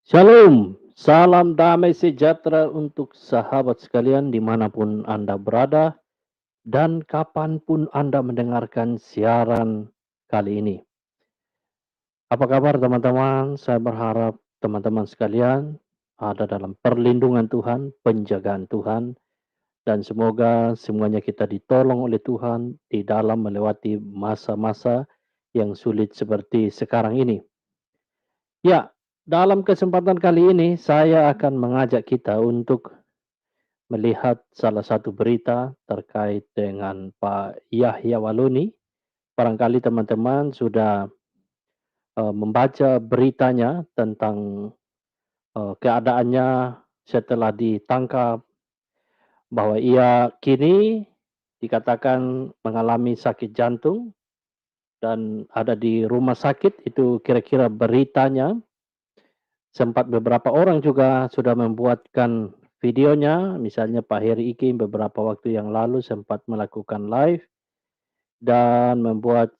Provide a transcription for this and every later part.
Shalom, salam damai sejahtera untuk sahabat sekalian dimanapun Anda berada dan kapanpun Anda mendengarkan siaran kali ini. Apa kabar teman-teman? Saya berharap teman-teman sekalian ada dalam perlindungan Tuhan, penjagaan Tuhan, dan semoga semuanya kita ditolong oleh Tuhan di dalam melewati masa-masa yang sulit seperti sekarang ini. Ya, dalam kesempatan kali ini saya akan mengajak kita untuk melihat salah satu berita terkait dengan Pak Yahya Waluni. Barangkali teman-teman sudah membaca beritanya tentang keadaannya setelah ditangkap, bahwa ia kini dikatakan mengalami sakit jantung dan ada di rumah sakit. Itu kira-kira beritanya. Sempat beberapa orang juga sudah membuatkan videonya, misalnya Pak Heri Ikim beberapa waktu yang lalu sempat melakukan live dan membuat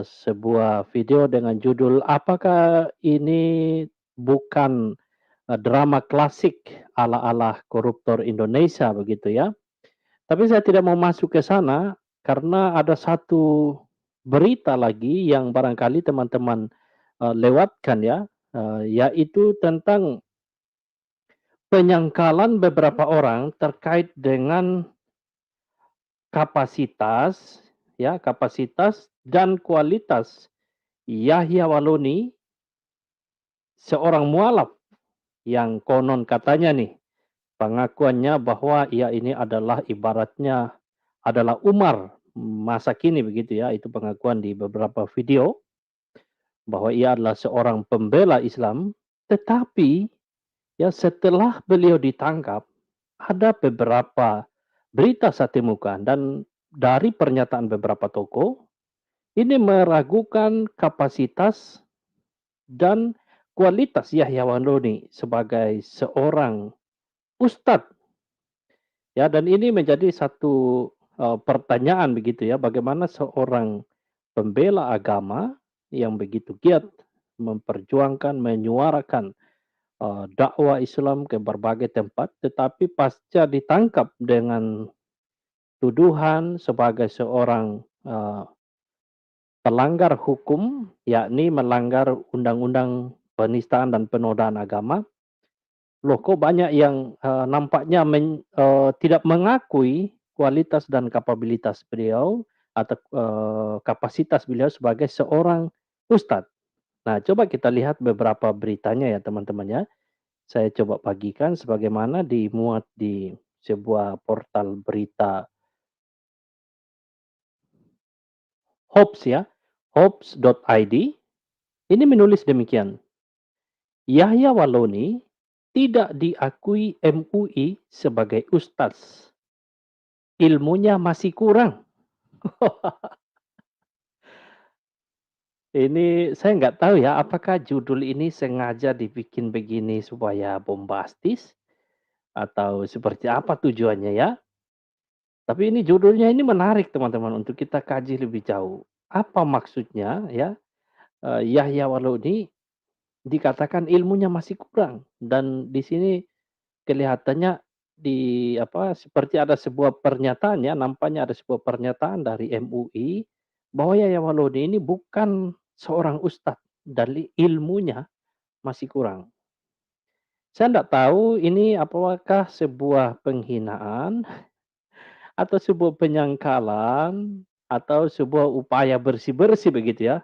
sebuah video dengan judul, "Apakah ini bukan drama klasik ala-ala koruptor Indonesia?" Begitu ya. Tapi saya tidak mau masuk ke sana karena ada satu berita lagi yang barangkali teman-teman lewatkan ya, yaitu tentang penyangkalan beberapa orang terkait dengan kapasitas, ya, kapasitas dan kualitas Yahya Waloni, seorang mualaf yang konon katanya nih, pengakuannya bahwa ia ini adalah ibaratnya adalah Umar masa kini begitu ya, itu pengakuan di beberapa video bahwa ia adalah seorang pembela Islam, tetapi ya setelah beliau ditangkap ada beberapa berita saya temukan dan dari pernyataan beberapa tokoh, ini meragukan kapasitas dan kualitas Yahya Waloni sebagai seorang ustadz. Ya, dan ini menjadi satu pertanyaan begitu ya, bagaimana seorang pembela agama yang begitu giat memperjuangkan, menyuarakan dakwah Islam ke berbagai tempat, tetapi pasca ditangkap dengan tuduhan sebagai seorang pelanggar hukum, yakni melanggar undang-undang penistaan dan penodaan agama. Loh, kok banyak yang nampaknya tidak mengakui kualitas dan kapabilitas beliau atau kapasitas beliau sebagai seorang ustadz. Nah, coba kita lihat beberapa beritanya ya teman-teman ya. Saya coba bagikan sebagaimana dimuat di sebuah portal berita Hops ya, hops.id. Ini menulis demikian, Yahya Waloni tidak diakui MUI sebagai ustaz, ilmunya masih kurang. Ini saya nggak tahu ya, apakah judul ini sengaja dibikin begini supaya bombastis atau seperti apa tujuannya ya. Tapi ini judulnya ini menarik teman-teman untuk kita kaji lebih jauh. Apa maksudnya ya, Yahya Waloni dikatakan ilmunya masih kurang, dan di sini kelihatannya seperti ada sebuah pernyataan ya, nampaknya ada sebuah pernyataan dari MUI bahwa Yahya Waloni ini bukan seorang ustadz dan ilmunya masih kurang. Saya tidak tahu ini apakah sebuah penghinaan atau sebuah penyangkalan atau sebuah upaya bersih-bersih begitu ya,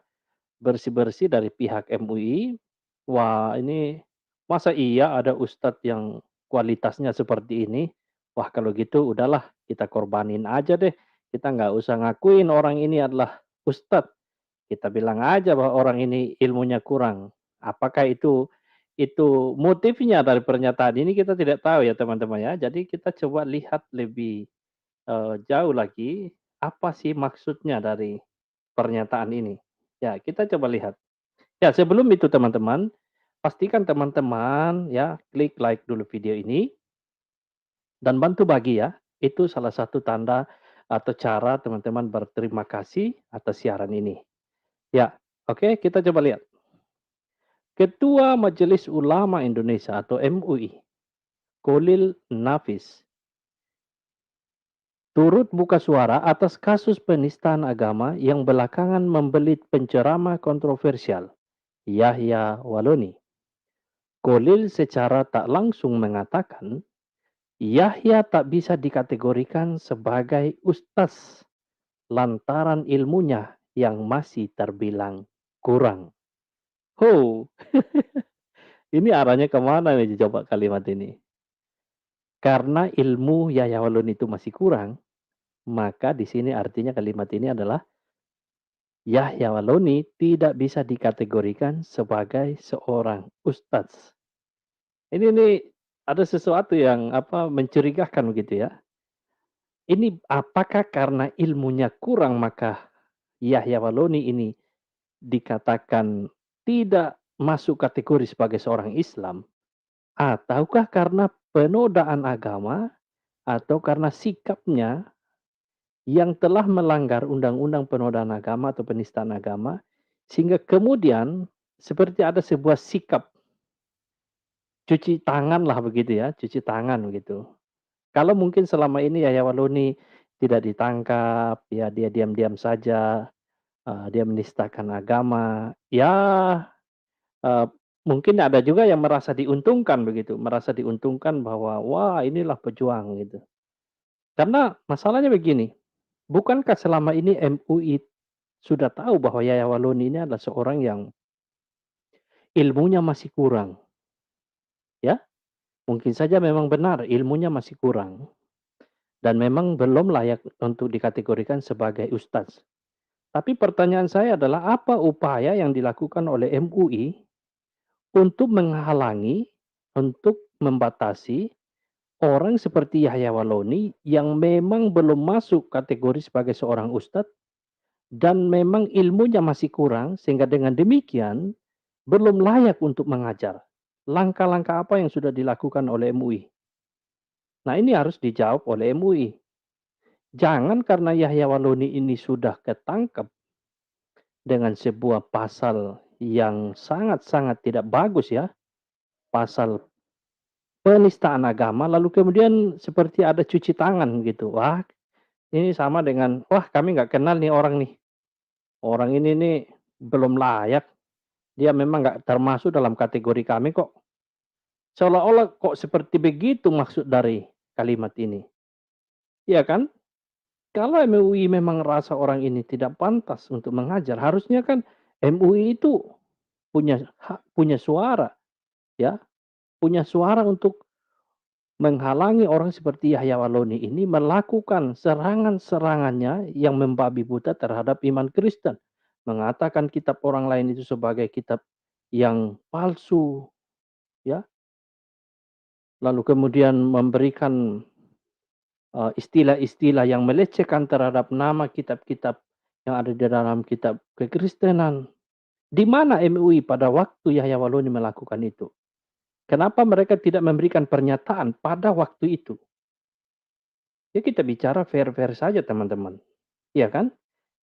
bersih-bersih dari pihak MUI. Wah, ini masa iya ada ustadz yang kualitasnya seperti ini? Wah, kalau gitu udahlah kita korbanin aja deh. Kita nggak usah ngakuin orang ini adalah ustadz. Kita bilang aja bahwa orang ini ilmunya kurang. Apakah itu motifnya dari pernyataan ini kita tidak tahu ya teman-teman ya. Jadi kita coba lihat lebih jauh lagi apa sih maksudnya dari pernyataan ini. Ya, kita coba lihat. Ya, sebelum itu teman-teman, pastikan teman-teman ya klik like dulu video ini dan bantu bagi ya. Itu salah satu tanda atau cara teman-teman berterima kasih atas siaran ini. Ya, oke, kita coba lihat. Ketua Majelis Ulama Indonesia atau MUI, Khalil Nafis, turut buka suara atas kasus penistaan agama yang belakangan membelit penceramah kontroversial, Yahya Waloni. Khalil secara tak langsung mengatakan, Yahya tak bisa dikategorikan sebagai ustaz lantaran ilmunya yang masih terbilang kurang. Oh, ini arahnya kemana nih coba kalimat ini? Karena ilmu Yahya Waloni itu masih kurang, maka di sini artinya kalimat ini adalah Yahya Waloni tidak bisa dikategorikan sebagai seorang ustadz. Ini ada sesuatu yang mencurigakan begitu ya. Ini apakah karena ilmunya kurang maka Yahya Waloni ini dikatakan tidak masuk kategori sebagai seorang Islam, ataukah karena penodaan agama atau karena sikapnya yang telah melanggar undang-undang penodaan agama atau penistaan agama, sehingga kemudian seperti ada sebuah sikap cuci tangan lah begitu ya, cuci tangan begitu. Kalau mungkin selama ini Yahya Waloni tidak ditangkap, ya dia diam-diam saja, dia menistakan agama, ya mungkin ada juga yang merasa diuntungkan begitu, merasa diuntungkan bahwa wah inilah pejuang gitu. Karena masalahnya begini, bukankah selama ini MUI sudah tahu bahwa Yahya Waloni ini adalah seorang yang ilmunya masih kurang, ya? Mungkin saja memang benar ilmunya masih kurang dan memang belum layak untuk dikategorikan sebagai ustaz. Tapi pertanyaan saya adalah apa upaya yang dilakukan oleh MUI untuk menghalangi, untuk membatasi orang seperti Yahya Waloni yang memang belum masuk kategori sebagai seorang ustadz dan memang ilmunya masih kurang sehingga dengan demikian belum layak untuk mengajar. Langkah-langkah apa yang sudah dilakukan oleh MUI? Nah ini harus dijawab oleh MUI. Jangan karena Yahya Waloni ini sudah ketangkep dengan sebuah pasal yang sangat-sangat tidak bagus ya. Pasal penistaan agama lalu kemudian seperti ada cuci tangan gitu. Wah ini sama dengan, wah kami nggak kenal nih orang nih. Orang ini nih belum layak. Dia memang nggak termasuk dalam kategori kami kok. Seolah-olah kok seperti begitu maksud dari kalimat ini. Iya kan? Kalau MUI memang rasa orang ini tidak pantas untuk mengajar, harusnya kan MUI itu punya hak, punya suara, ya, punya suara untuk menghalangi orang seperti Yahya Waloni ini melakukan serangan-serangannya yang membabi buta terhadap iman Kristen. Mengatakan kitab orang lain itu sebagai kitab yang palsu, ya. Lalu kemudian memberikan istilah-istilah yang melecehkan terhadap nama kitab-kitab yang ada di dalam kitab kekristenan. Di mana MUI pada waktu Yahya Waloni melakukan itu? Kenapa mereka tidak memberikan pernyataan pada waktu itu? Ya kita bicara fair-fair saja teman-teman. Iya kan?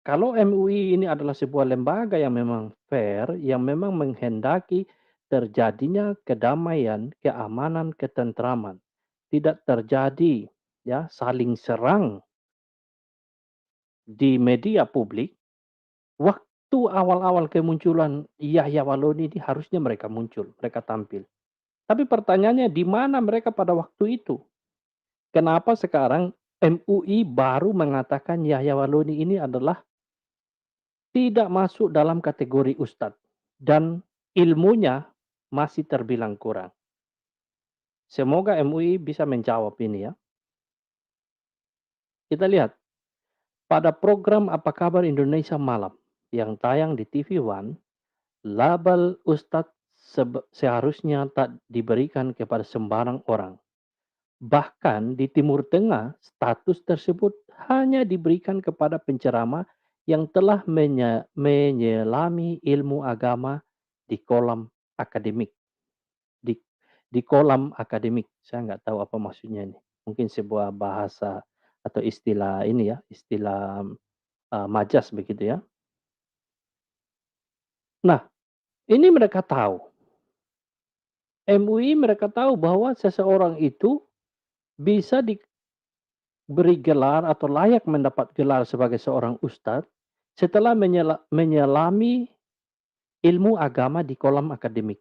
Kalau MUI ini adalah sebuah lembaga yang memang fair, yang memang menghendaki terjadinya kedamaian, keamanan, ketentraman. Tidak terjadi ya saling serang di media publik, waktu awal-awal kemunculan Yahya Waloni ini harusnya mereka muncul, mereka tampil. Tapi pertanyaannya di mana mereka pada waktu itu? Kenapa sekarang MUI baru mengatakan Yahya Waloni ini adalah tidak masuk dalam kategori ustadz dan ilmunya masih terbilang kurang. Semoga MUI bisa menjawab ini ya. Kita lihat pada program Apa Kabar Indonesia Malam yang tayang di TV One, label ustadz seharusnya tak diberikan kepada sembarang orang. Bahkan di Timur Tengah, status tersebut hanya diberikan kepada penceramah yang telah menyelami ilmu agama di kolam akademik. Di, di kolam akademik, saya nggak tahu apa maksudnya ini. Mungkin sebuah bahasa atau istilah ini ya, istilah majas begitu ya. Nah, ini mereka tahu. MUI mereka tahu bahwa seseorang itu bisa diberi gelar atau layak mendapat gelar sebagai seorang ustadz setelah menyelami ilmu agama di kolam akademik.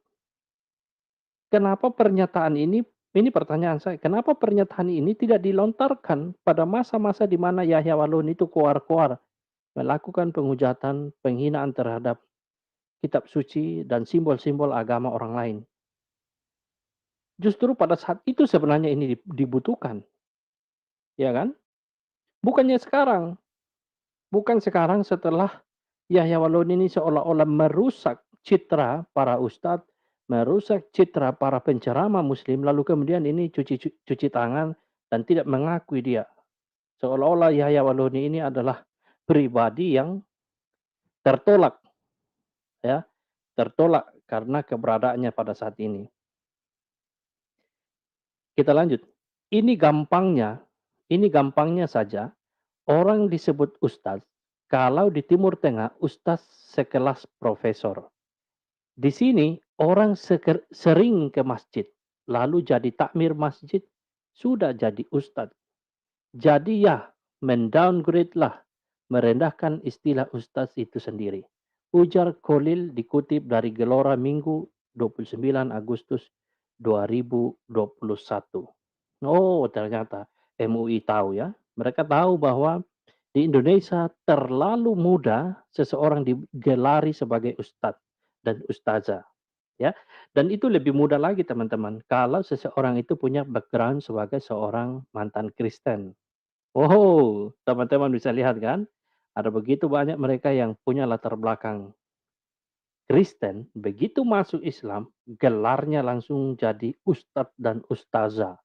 Kenapa pernyataan ini pertanyaan saya, kenapa pernyataan ini tidak dilontarkan pada masa-masa di mana Yahya Walun itu keluar-keluar melakukan penghujatan, penghinaan terhadap kitab suci dan simbol-simbol agama orang lain. Justru pada saat itu sebenarnya ini dibutuhkan, ya kan? Bukannya sekarang, bukan sekarang setelah Yahya Walun ini seolah-olah merusak citra para ustadz, merusak citra para penceramah muslim, lalu kemudian ini cuci tangan dan tidak mengakui dia. Seolah-olah Yahya Walun ini adalah pribadi yang tertolak, ya, tertolak karena keberadaannya pada saat ini. Kita lanjut. Ini gampangnya saja orang disebut ustadz kalau di Timur Tengah ustadz sekelas profesor. Di sini orang sering ke masjid, lalu jadi takmir masjid, sudah jadi ustadz. Jadi ya, mendowngrade lah, merendahkan istilah ustadz itu sendiri. Ujar Khalil dikutip dari Gelora Minggu 29 Agustus 2021. Oh, ternyata MUI tahu ya. Mereka tahu bahwa di Indonesia terlalu mudah seseorang digelari sebagai ustadz dan ustazah, ya. Dan itu lebih mudah lagi teman-teman kalau seseorang itu punya background sebagai seorang mantan Kristen. Oh, teman-teman bisa lihat kan? Ada begitu banyak mereka yang punya latar belakang Kristen, begitu masuk Islam, gelarnya langsung jadi ustadz dan ustazah.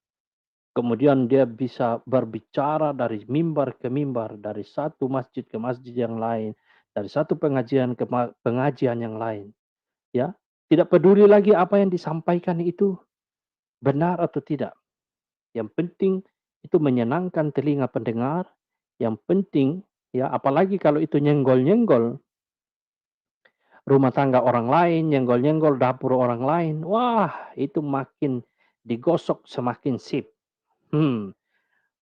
Kemudian dia bisa berbicara dari mimbar ke mimbar, dari satu masjid ke masjid yang lain, dari satu pengajian ke pengajian yang lain. Ya, tidak peduli lagi apa yang disampaikan itu benar atau tidak. Yang penting itu menyenangkan telinga pendengar. Yang penting ya, apalagi kalau itu nyenggol-nyenggol rumah tangga orang lain, nyenggol-nyenggol dapur orang lain. Wah, itu makin digosok semakin sip.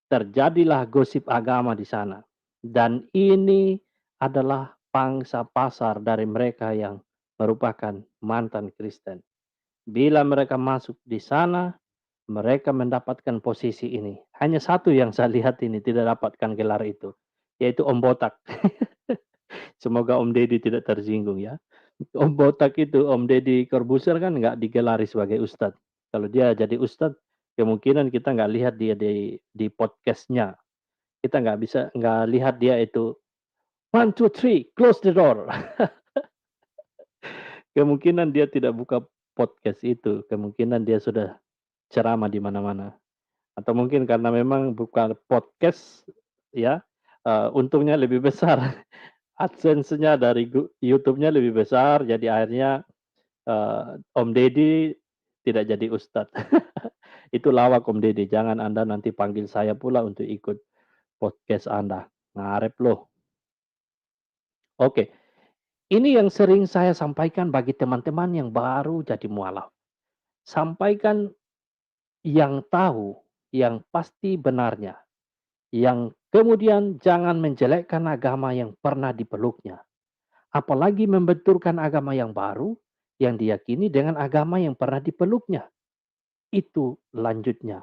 Terjadilah gosip agama di sana. Dan ini adalah pangsa pasar dari mereka yang merupakan mantan Kristen. Bila mereka masuk di sana, mereka mendapatkan posisi ini. Hanya satu yang saya lihat ini tidak dapatkan gelar itu, yaitu Om Botak. Semoga Om Deddy tidak tersinggung ya. Om Botak itu, Om Deddy Corbuzier kan nggak digelari sebagai ustadz. Kalau dia jadi ustadz, kemungkinan kita nggak lihat dia di podcastnya. Kita nggak lihat dia itu 1, 2, 3, close the door. Kemungkinan dia tidak buka podcast itu. Kemungkinan dia sudah ceramah di mana-mana. Atau mungkin karena memang buka podcast, ya, untungnya lebih besar. AdSense-nya dari YouTube-nya lebih besar, jadi akhirnya Om Deddy tidak jadi ustadz. Itu lawak Om Deddy, jangan Anda nanti panggil saya pula untuk ikut podcast Anda. Ngarep loh. Oke, ini yang sering saya sampaikan bagi teman-teman yang baru jadi mualaf. Sampaikan yang tahu, yang pasti benarnya. Yang kemudian jangan menjelekkan agama yang pernah dipeluknya. Apalagi membenturkan agama yang baru yang diyakini dengan agama yang pernah dipeluknya. Itu lanjutnya.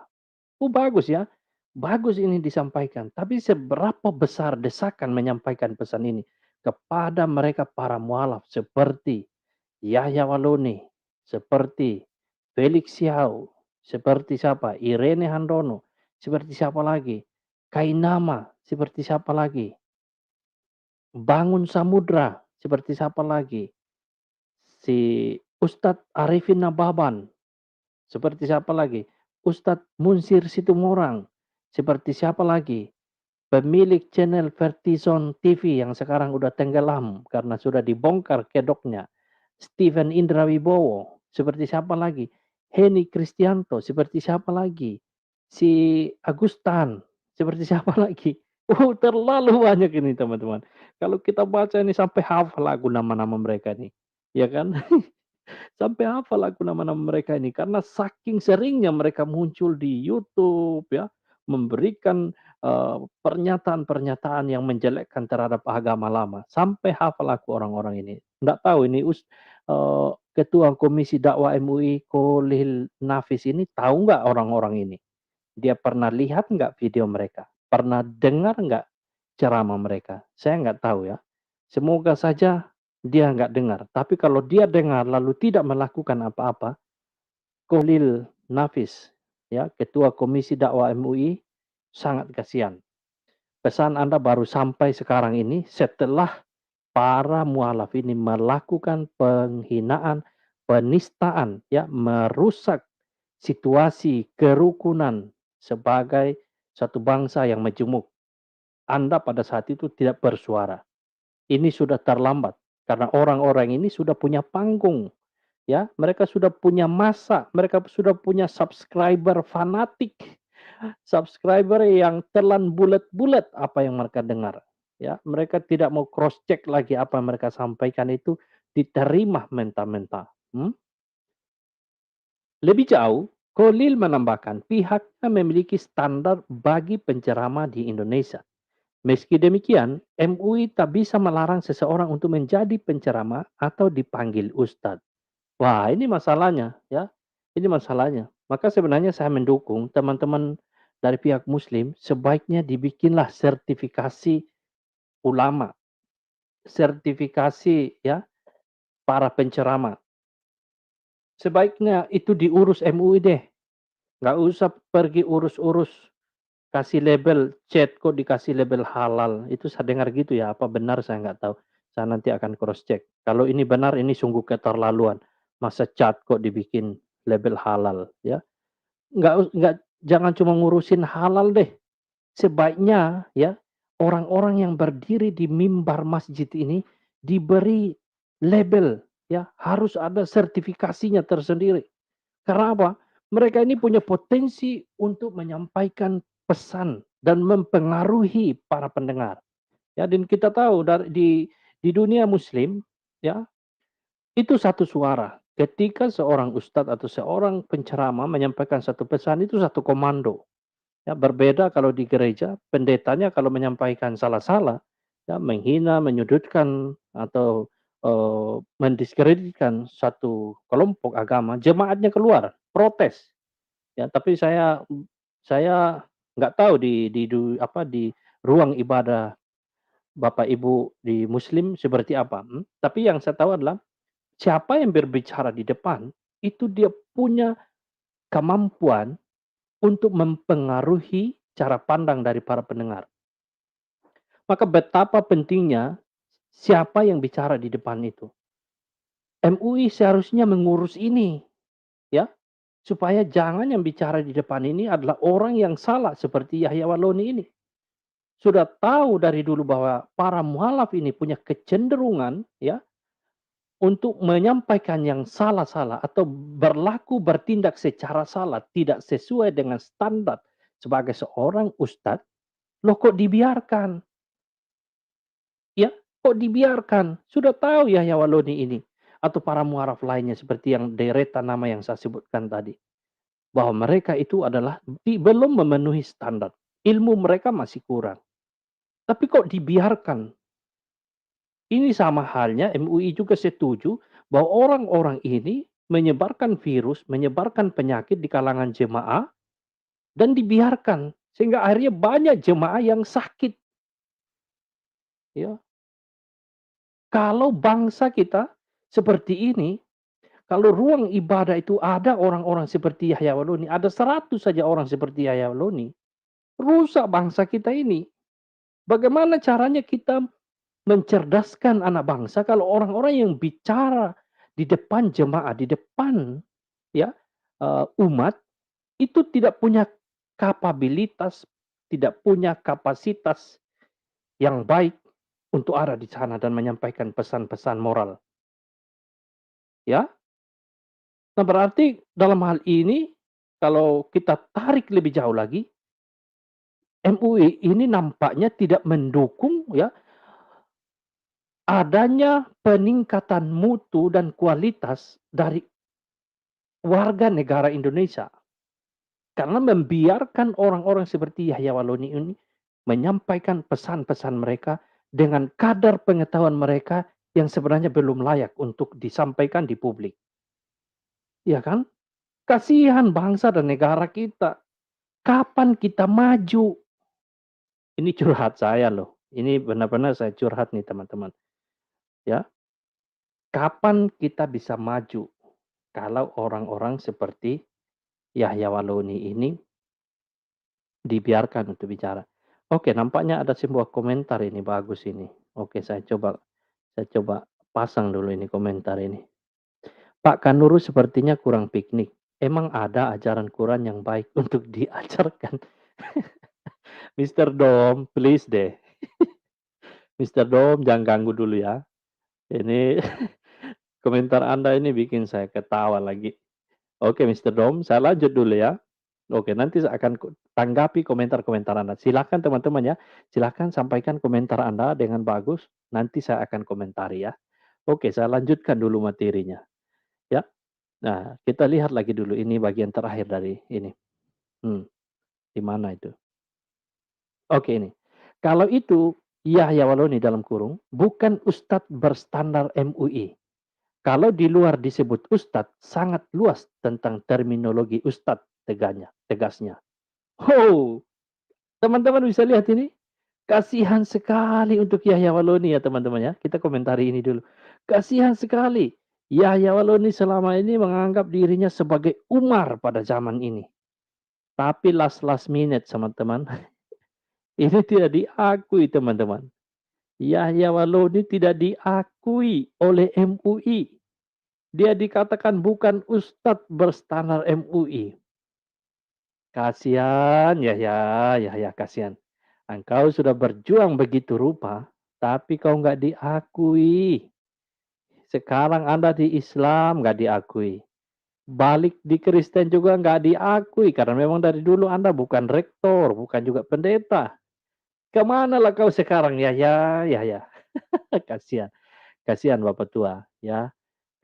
Oh bagus ya, bagus ini disampaikan. Tapi seberapa besar desakan menyampaikan pesan ini kepada mereka para mualaf seperti Yahya Waloni, seperti Felix Siau, seperti siapa? Irene Handono, seperti siapa lagi? Kainama, seperti siapa lagi? Bangun Samudra, seperti siapa lagi? Si Ustadz Arifin Nababan, seperti siapa lagi? Ustadz Munsir Situmorang, seperti siapa lagi? Pemilik channel Vertizon TV yang sekarang udah tenggelam karena sudah dibongkar kedoknya. Steven Indra Wibowo, seperti siapa lagi? Heni Kristianto, seperti siapa lagi? Si Agustan, seperti siapa lagi? Oh, terlalu banyak ini teman-teman. Kalau kita baca ini sampai hafal lagu nama-nama mereka nih. Ya kan? Sampai hafal aku nama-nama mereka ini karena saking seringnya mereka muncul di YouTube ya, memberikan, pernyataan-pernyataan yang menjelekkan terhadap agama lama, sampai hafal aku orang-orang ini. Nggak tahu ini Ketua Komisi Dakwah MUI Kholil Nafis ini tahu nggak orang-orang ini? Dia pernah lihat nggak video mereka? Pernah dengar nggak ceramah mereka? Saya nggak tahu ya. Semoga saja dia nggak dengar. Tapi kalau dia dengar lalu tidak melakukan apa-apa, Khalil Nafis, ya, Ketua Komisi Dakwah MUI, sangat kasihan. Pesan Anda baru sampai sekarang ini setelah para mualaf ini melakukan penghinaan, penistaan, ya, merusak situasi kerukunan sebagai satu bangsa yang majemuk. Anda pada saat itu tidak bersuara. Ini sudah terlambat karena orang-orang ini sudah punya panggung, ya. Mereka sudah punya massa, mereka sudah punya subscriber fanatik, subscriber yang telan bulat-bulat apa yang mereka dengar, ya. Mereka tidak mau cross check lagi apa yang mereka sampaikan itu diterima mentah-mentah. Lebih jauh, Khalil menambahkan pihaknya memiliki standar bagi penceramah di Indonesia. Meski demikian, MUI tak bisa melarang seseorang untuk menjadi penceramah atau dipanggil ustadz. Wah, ini masalahnya, ya. Ini masalahnya. Maka sebenarnya saya mendukung teman-teman dari pihak Muslim sebaiknya dibikinlah sertifikasi ulama, sertifikasi ya para penceramah. Sebaiknya itu diurus MUI deh. Nggak usah pergi urus-urus kasih label chat kok dikasih label halal. Itu saya dengar gitu ya. Apa benar saya nggak tahu. Saya nanti akan cross check. Kalau ini benar ini sungguh keterlaluan. Masa chat kok dibikin label halal ya. Nggak jangan cuma ngurusin halal deh. Sebaiknya ya orang-orang yang berdiri di mimbar masjid ini diberi label ya, harus ada sertifikasinya tersendiri. Karena apa? Mereka ini punya potensi untuk menyampaikan pesan dan mempengaruhi para pendengar. Ya, dan kita tahu di dunia muslim ya, itu satu suara. Ketika seorang ustadz atau seorang penceramah menyampaikan satu pesan itu satu komando. Ya, berbeda kalau di gereja, pendetanya kalau menyampaikan salah-salah, ya menghina, menyudutkan atau mendiskreditkan satu kelompok agama, jemaatnya keluar, protes. Ya, tapi saya nggak tahu di ruang ibadah Bapak Ibu di Muslim seperti apa. Tapi yang saya tahu adalah siapa yang berbicara di depan itu dia punya kemampuan untuk mempengaruhi cara pandang dari para pendengar. Maka betapa pentingnya siapa yang bicara di depan itu. MUI seharusnya mengurus ini, ya, supaya jangan yang bicara di depan ini adalah orang yang salah seperti Yahya Waloni ini. Sudah tahu dari dulu bahwa para mualaf ini punya kecenderungan, ya, untuk menyampaikan yang salah-salah atau bertindak secara salah, tidak sesuai dengan standar sebagai seorang ustadz, loh kok dibiarkan? Ya, kok dibiarkan? Sudah tahu Yahya Waloni ini atau para muaraf lainnya seperti yang deretan nama yang saya sebutkan tadi. Bahwa mereka itu adalah belum memenuhi standar. Ilmu mereka masih kurang. Tapi kok dibiarkan? Ini sama halnya MUI juga setuju bahwa orang-orang ini menyebarkan virus, menyebarkan penyakit di kalangan jemaah dan dibiarkan sehingga akhirnya banyak jemaah yang sakit. Ya, kalau bangsa kita seperti ini, kalau ruang ibadah itu ada orang-orang seperti Yahya Waloni, ada 100 saja orang seperti Yahya Waloni, rusak bangsa kita ini. Bagaimana caranya kita mencerdaskan anak bangsa kalau orang-orang yang bicara di depan jemaah, di depan ya umat itu tidak punya kapabilitas, tidak punya kapasitas yang baik untuk ada di sana dan menyampaikan pesan-pesan moral. Ya, nah berarti dalam hal ini kalau kita tarik lebih jauh lagi, MUI ini nampaknya tidak mendukung ya adanya peningkatan mutu dan kualitas dari warga negara Indonesia. Karena membiarkan orang-orang seperti Yahya Waloni ini menyampaikan pesan-pesan mereka dengan kadar pengetahuan mereka yang sebenarnya belum layak untuk disampaikan di publik. Ya kan? Kasihan bangsa dan negara kita. Kapan kita maju? Ini curhat saya loh. Ini benar-benar saya curhat nih teman-teman. Ya, kapan kita bisa maju kalau orang-orang seperti Yahya Waloni ini dibiarkan untuk bicara. Oke, nampaknya ada sebuah komentar ini bagus ini. Oke, saya coba pasang dulu ini komentar ini. Pak Kanuru sepertinya kurang piknik. Emang ada ajaran Quran yang baik untuk diajarkan? Mister Dom, please deh. Mister Dom, jangan ganggu dulu ya. Ini komentar Anda ini bikin saya ketawa lagi. Oke, Mister Dom, saya lanjut dulu ya. Oke, nanti saya akan tanggapi komentar-komentar Anda. Silakan teman-teman ya, silakan sampaikan komentar Anda dengan bagus. Nanti saya akan komentari ya. Oke, saya lanjutkan dulu materinya. Ya, nah kita lihat lagi dulu ini bagian terakhir dari ini. Di mana itu? Oke ini. Kalau itu Yahya Waloni dalam kurung bukan ustadz berstandar MUI. Kalau di luar disebut ustadz, sangat luas tentang terminologi ustadz tegasnya. Oh, teman-teman bisa lihat ini. Kasihan sekali untuk Yahya Waloni ya teman-teman ya. Kita komentari ini dulu. Kasihan sekali. Yahya Waloni selama ini menganggap dirinya sebagai Umar pada zaman ini. Tapi last minute teman-teman. Ini tidak diakui teman-teman. Yahya Waloni tidak diakui oleh MUI. Dia dikatakan bukan ustadz berstandar MUI. Kasihan Yahya kasihan. Engkau sudah berjuang begitu rupa, tapi kau nggak diakui. Sekarang Anda di Islam nggak diakui. Balik di Kristen juga nggak diakui, karena memang dari dulu Anda bukan rektor, bukan juga pendeta. Kemana lah kau sekarang Yahya. Kasihan, kasihan Bapak Tua ya.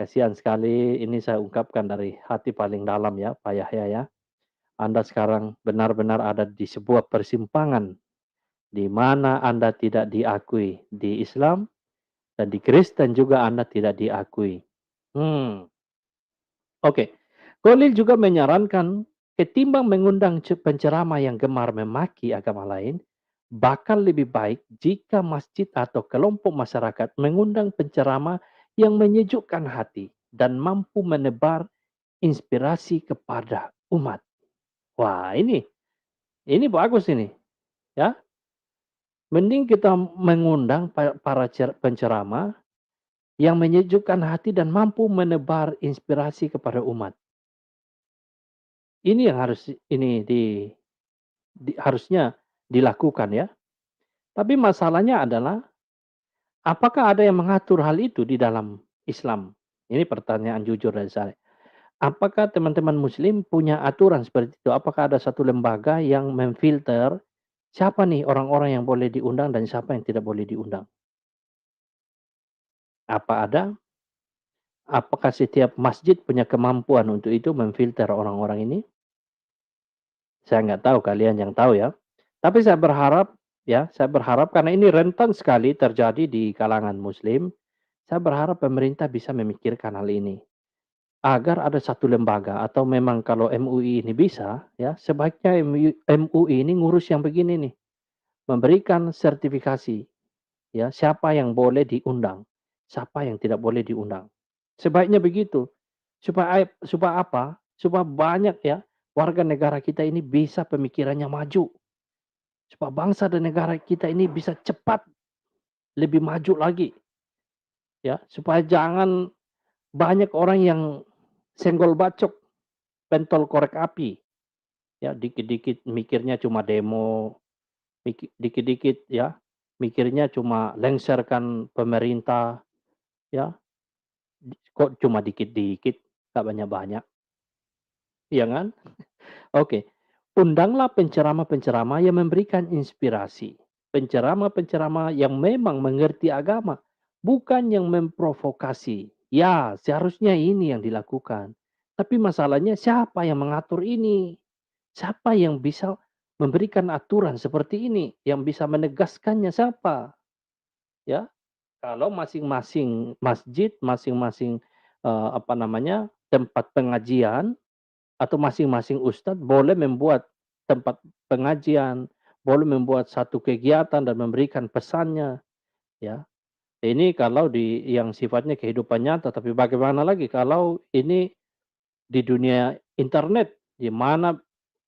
Kasihan sekali, ini saya ungkapkan dari hati paling dalam ya Pak Yahya ya. Anda sekarang benar-benar ada di sebuah persimpangan di mana Anda tidak diakui di Islam dan di Kristen juga Anda tidak diakui. Oke. Khalil juga menyarankan ketimbang mengundang penceramah yang gemar memaki agama lain, bakal lebih baik jika masjid atau kelompok masyarakat mengundang penceramah yang menyejukkan hati dan mampu menebar inspirasi kepada umat. Wah, ini bagus ini, ya. Mending kita mengundang para penceramah yang menyejukkan hati dan mampu menebar inspirasi kepada umat. Ini yang harusnya dilakukan ya. Tapi masalahnya adalah apakah ada yang mengatur hal itu di dalam Islam? Ini pertanyaan jujur dari saya. Apakah teman-teman muslim punya aturan seperti itu? Apakah ada satu lembaga yang memfilter siapa nih orang-orang yang boleh diundang dan siapa yang tidak boleh diundang? Apa ada? Apakah setiap masjid punya kemampuan untuk itu memfilter orang-orang ini? Saya nggak tahu, kalian yang tahu ya. Tapi saya berharap karena ini rentan sekali terjadi di kalangan muslim, saya berharap pemerintah bisa memikirkan hal ini. Agar ada satu lembaga atau memang kalau MUI ini bisa, ya sebaiknya MUI ini ngurus yang begini nih, memberikan sertifikasi, ya siapa yang boleh diundang, siapa yang tidak boleh diundang. Sebaiknya begitu, supaya apa? Supaya banyak ya warga negara kita ini bisa pemikirannya maju, supaya bangsa dan negara kita ini bisa cepat lebih maju lagi, ya supaya jangan banyak orang yang senggol bacok, pentol korek api, ya dikit-dikit mikirnya cuma demo, dikit-dikit ya mikirnya cuma lengserkan pemerintah, ya kok cuma dikit-dikit, nggak banyak-banyak, ya kan? Oke, undanglah penceramah-penceramah yang memberikan inspirasi, penceramah-penceramah yang memang mengerti agama, bukan yang memprovokasi. Ya, seharusnya ini yang dilakukan. Tapi masalahnya siapa yang mengatur ini? Siapa yang bisa memberikan aturan seperti ini? Yang bisa menegaskannya siapa? Ya, kalau masing-masing masjid, masing-masing apa namanya, tempat pengajian atau masing-masing ustadz boleh membuat tempat pengajian, boleh membuat satu kegiatan dan memberikan pesannya, ya. Ini kalau di yang sifatnya kehidupan nyata, tapi bagaimana lagi kalau ini di dunia internet, di mana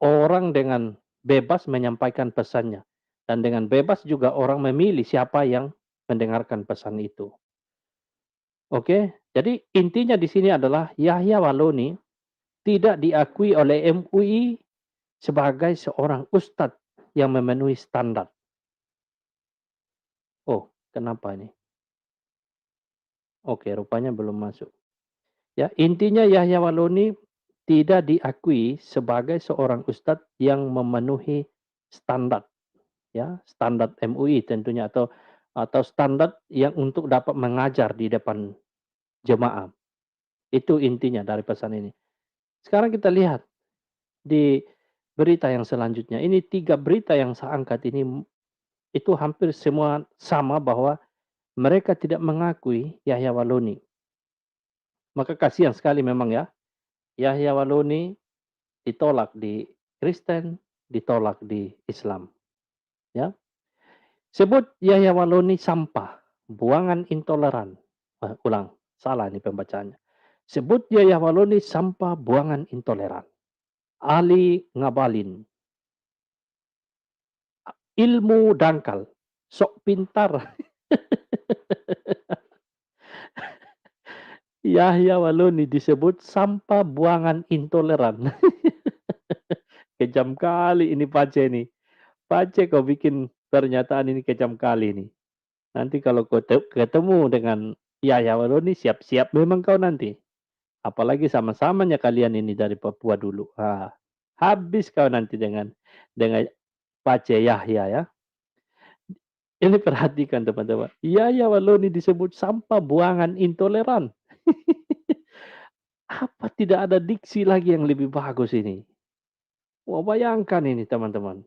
orang dengan bebas menyampaikan pesannya, dan dengan bebas juga orang memilih siapa yang mendengarkan pesan itu. Oke, jadi intinya di sini adalah Yahya Waloni tidak diakui oleh MUI sebagai seorang ustadz yang memenuhi standar. Oh, kenapa ini? Oke, rupanya belum masuk. Ya, intinya Yahya Waloni tidak diakui sebagai seorang ustadz yang memenuhi standar, ya, standar MUI tentunya atau standar yang untuk dapat mengajar di depan jemaah. Itu intinya dari pesan ini. Sekarang kita lihat di berita yang selanjutnya. Ini 3 berita yang saya angkat ini itu hampir semua sama bahwa mereka tidak mengakui Yahya Waloni. Maka kasihan sekali memang ya. Yahya Waloni ditolak di Kristen, ditolak di Islam. Ya, sebut Yahya Waloni sampah, buangan intoleran. Ulang, salah ini pembacaannya. Sebut Yahya Waloni sampah, buangan intoleran. Ali Ngabalin, ilmu dangkal, sok pintar. Yahya Waloni disebut sampah, buangan intoleran. Kejam kali ini Pace nih. Pace kau bikin pernyataan ini kejam kali nih. Nanti kalau kau ketemu dengan Yahya Waloni, siap-siap memang kau nanti. Apalagi sama-samanya kalian ini dari Papua dulu. Habis kau nanti dengan Pace Yahya ya. Ini perhatikan teman-teman. Yahya Waloni disebut sampah, buangan intoleran. Apa tidak ada diksi lagi yang lebih bagus ini? Wah, bayangkan ini teman-teman.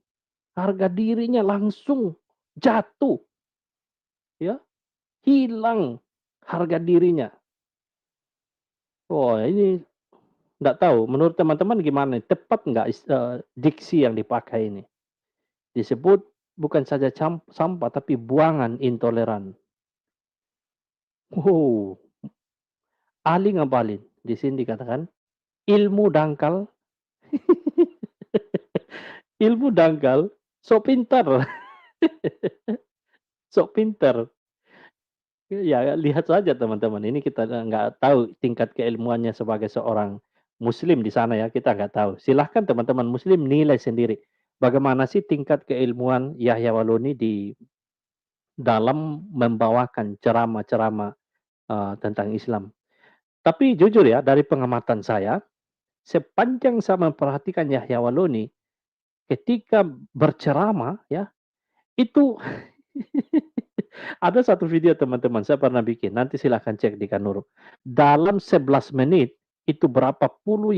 Harga dirinya langsung jatuh, ya, hilang harga dirinya. Oh, ini enggak tahu menurut teman-teman gimana? Tepat nggak diksi yang dipakai ini? Disebut bukan saja sampah tapi buangan intoleran. Wow, Ali Ngabalin di sini dikatakan ilmu dangkal, ilmu dangkal, sok pintar, sok pintar. Ya, lihat saja teman-teman, ini kita nggak tahu tingkat keilmuannya sebagai seorang muslim di sana ya, kita nggak tahu. Silahkan teman-teman muslim nilai sendiri. Bagaimana sih tingkat keilmuan Yahya Waloni di dalam membawakan ceramah-ceramah tentang Islam. Tapi jujur ya, dari pengamatan saya, sepanjang saya memperhatikan Yahya Waloni, ketika berceramah ya, itu ada satu video teman-teman, saya pernah bikin, nanti silahkan cek di Kanuru. Dalam 11 menit, itu berapa puluh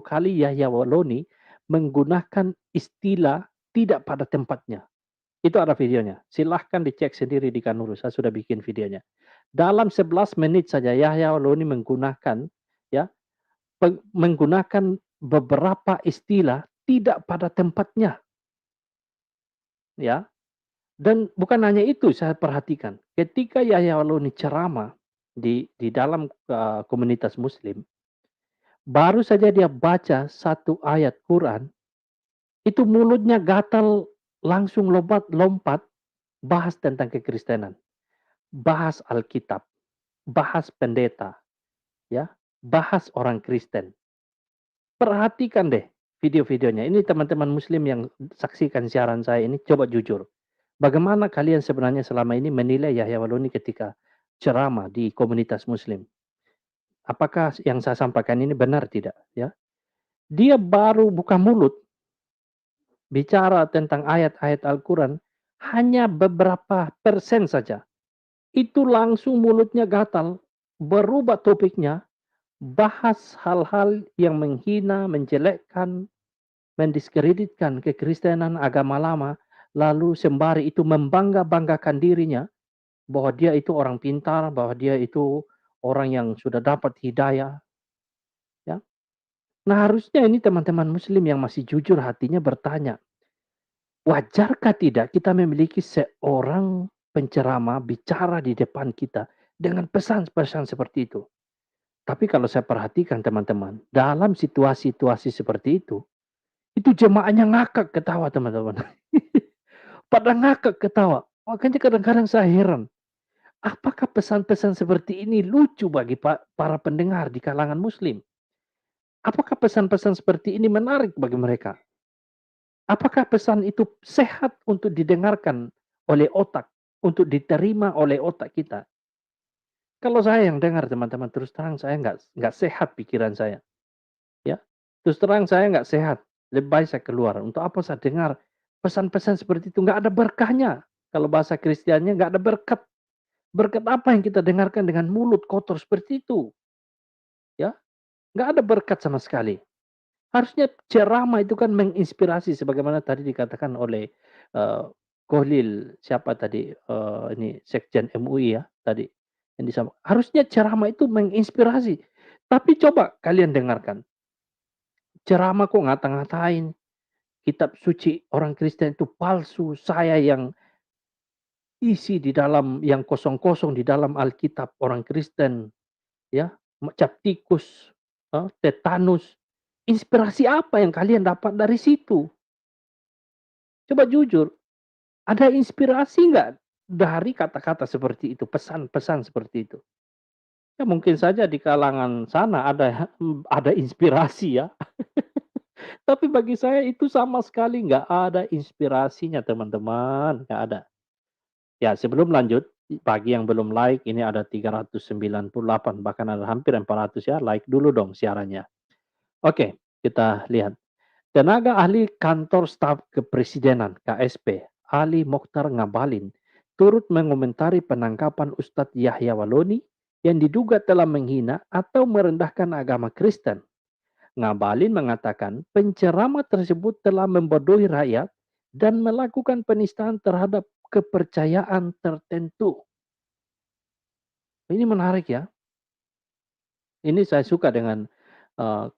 kali Yahya Waloni menggunakan istilah tidak pada tempatnya. Itu ada videonya. Silahkan dicek sendiri di Kanuru, saya sudah bikin videonya. Dalam 11 menit saja Yahya Waloni menggunakan ya, menggunakan beberapa istilah tidak pada tempatnya. Ya, dan bukan hanya itu saya perhatikan, ketika Yahya Waloni ceramah di dalam komunitas muslim, baru saja dia baca satu ayat Quran, itu mulutnya gatal langsung lompat bahas tentang kekristenan, bahas Alkitab, bahas pendeta, ya, bahas orang Kristen. Perhatikan deh video-videonya. Ini teman-teman muslim yang saksikan siaran saya ini, coba jujur. Bagaimana kalian sebenarnya selama ini menilai Yahya Waloni ketika ceramah di komunitas muslim? Apakah yang saya sampaikan ini benar tidak? Ya, dia baru buka mulut bicara tentang ayat-ayat Al-Quran hanya beberapa persen saja. itu langsung mulutnya gatal, berubah topiknya, bahas hal-hal yang menghina, menjelekkan, mendiskreditkan kekristenan agama lama, lalu sembari itu membangga-banggakan dirinya bahwa dia itu orang pintar, bahwa dia itu orang yang sudah dapat hidayah, ya. Nah, harusnya ini teman-teman muslim yang masih jujur hatinya bertanya, wajarkah tidak kita memiliki seorang penceramah bicara di depan kita dengan pesan-pesan seperti itu? Tapi kalau saya perhatikan teman-teman, dalam situasi-situasi seperti itu jemaahnya ngakak ketawa teman-teman. Pada ngakak ketawa. Makanya kadang-kadang saya heran, apakah pesan-pesan seperti ini lucu bagi para pendengar di kalangan muslim? Apakah pesan-pesan seperti ini menarik bagi mereka? Apakah pesan itu sehat untuk didengarkan oleh otak, untuk diterima oleh otak kita? Kalau saya yang dengar teman-teman, terus terang saya nggak sehat pikiran saya, ya. Terus terang saya nggak sehat. Lebih baik saya keluar. Untuk apa saya dengar pesan-pesan seperti itu? Nggak ada berkahnya. Kalau bahasa Kristiannya nggak ada berkat. Berkat apa yang kita dengarkan dengan mulut kotor seperti itu? Ya, nggak ada berkat sama sekali. Harusnya ceramah itu kan menginspirasi sebagaimana tadi dikatakan oleh uh, Kohlil siapa tadi ini Sekjen MUI ya tadi yang disampaikan. Harusnya ceramah itu menginspirasi. Tapi coba kalian dengarkan. Ceramah kok ngata-ngatain kitab suci orang Kristen itu palsu. Saya yang isi di dalam yang kosong-kosong di dalam Alkitab orang Kristen ya, cap tikus, tetanus. Inspirasi apa yang kalian dapat dari situ? Coba jujur, ada inspirasi nggak dari kata-kata seperti itu, pesan-pesan seperti itu? Ya mungkin saja di kalangan sana ada inspirasi ya, tapi bagi saya itu sama sekali nggak ada inspirasinya teman-teman, nggak ada. Ya sebelum lanjut, bagi yang belum like ini ada 398 bahkan ada hampir 400 ya, like dulu dong siarannya. Oke, kita lihat. Tenaga ahli kantor staf kepresidenan (KSP), Ali Mokhtar Ngabalin, turut mengomentari penangkapan Ustadz Yahya Waloni yang diduga telah menghina atau merendahkan agama Kristen. Ngabalin mengatakan penceramah tersebut telah membodohi rakyat dan melakukan penistaan terhadap kepercayaan tertentu. Ini menarik ya. Ini saya suka dengan uh,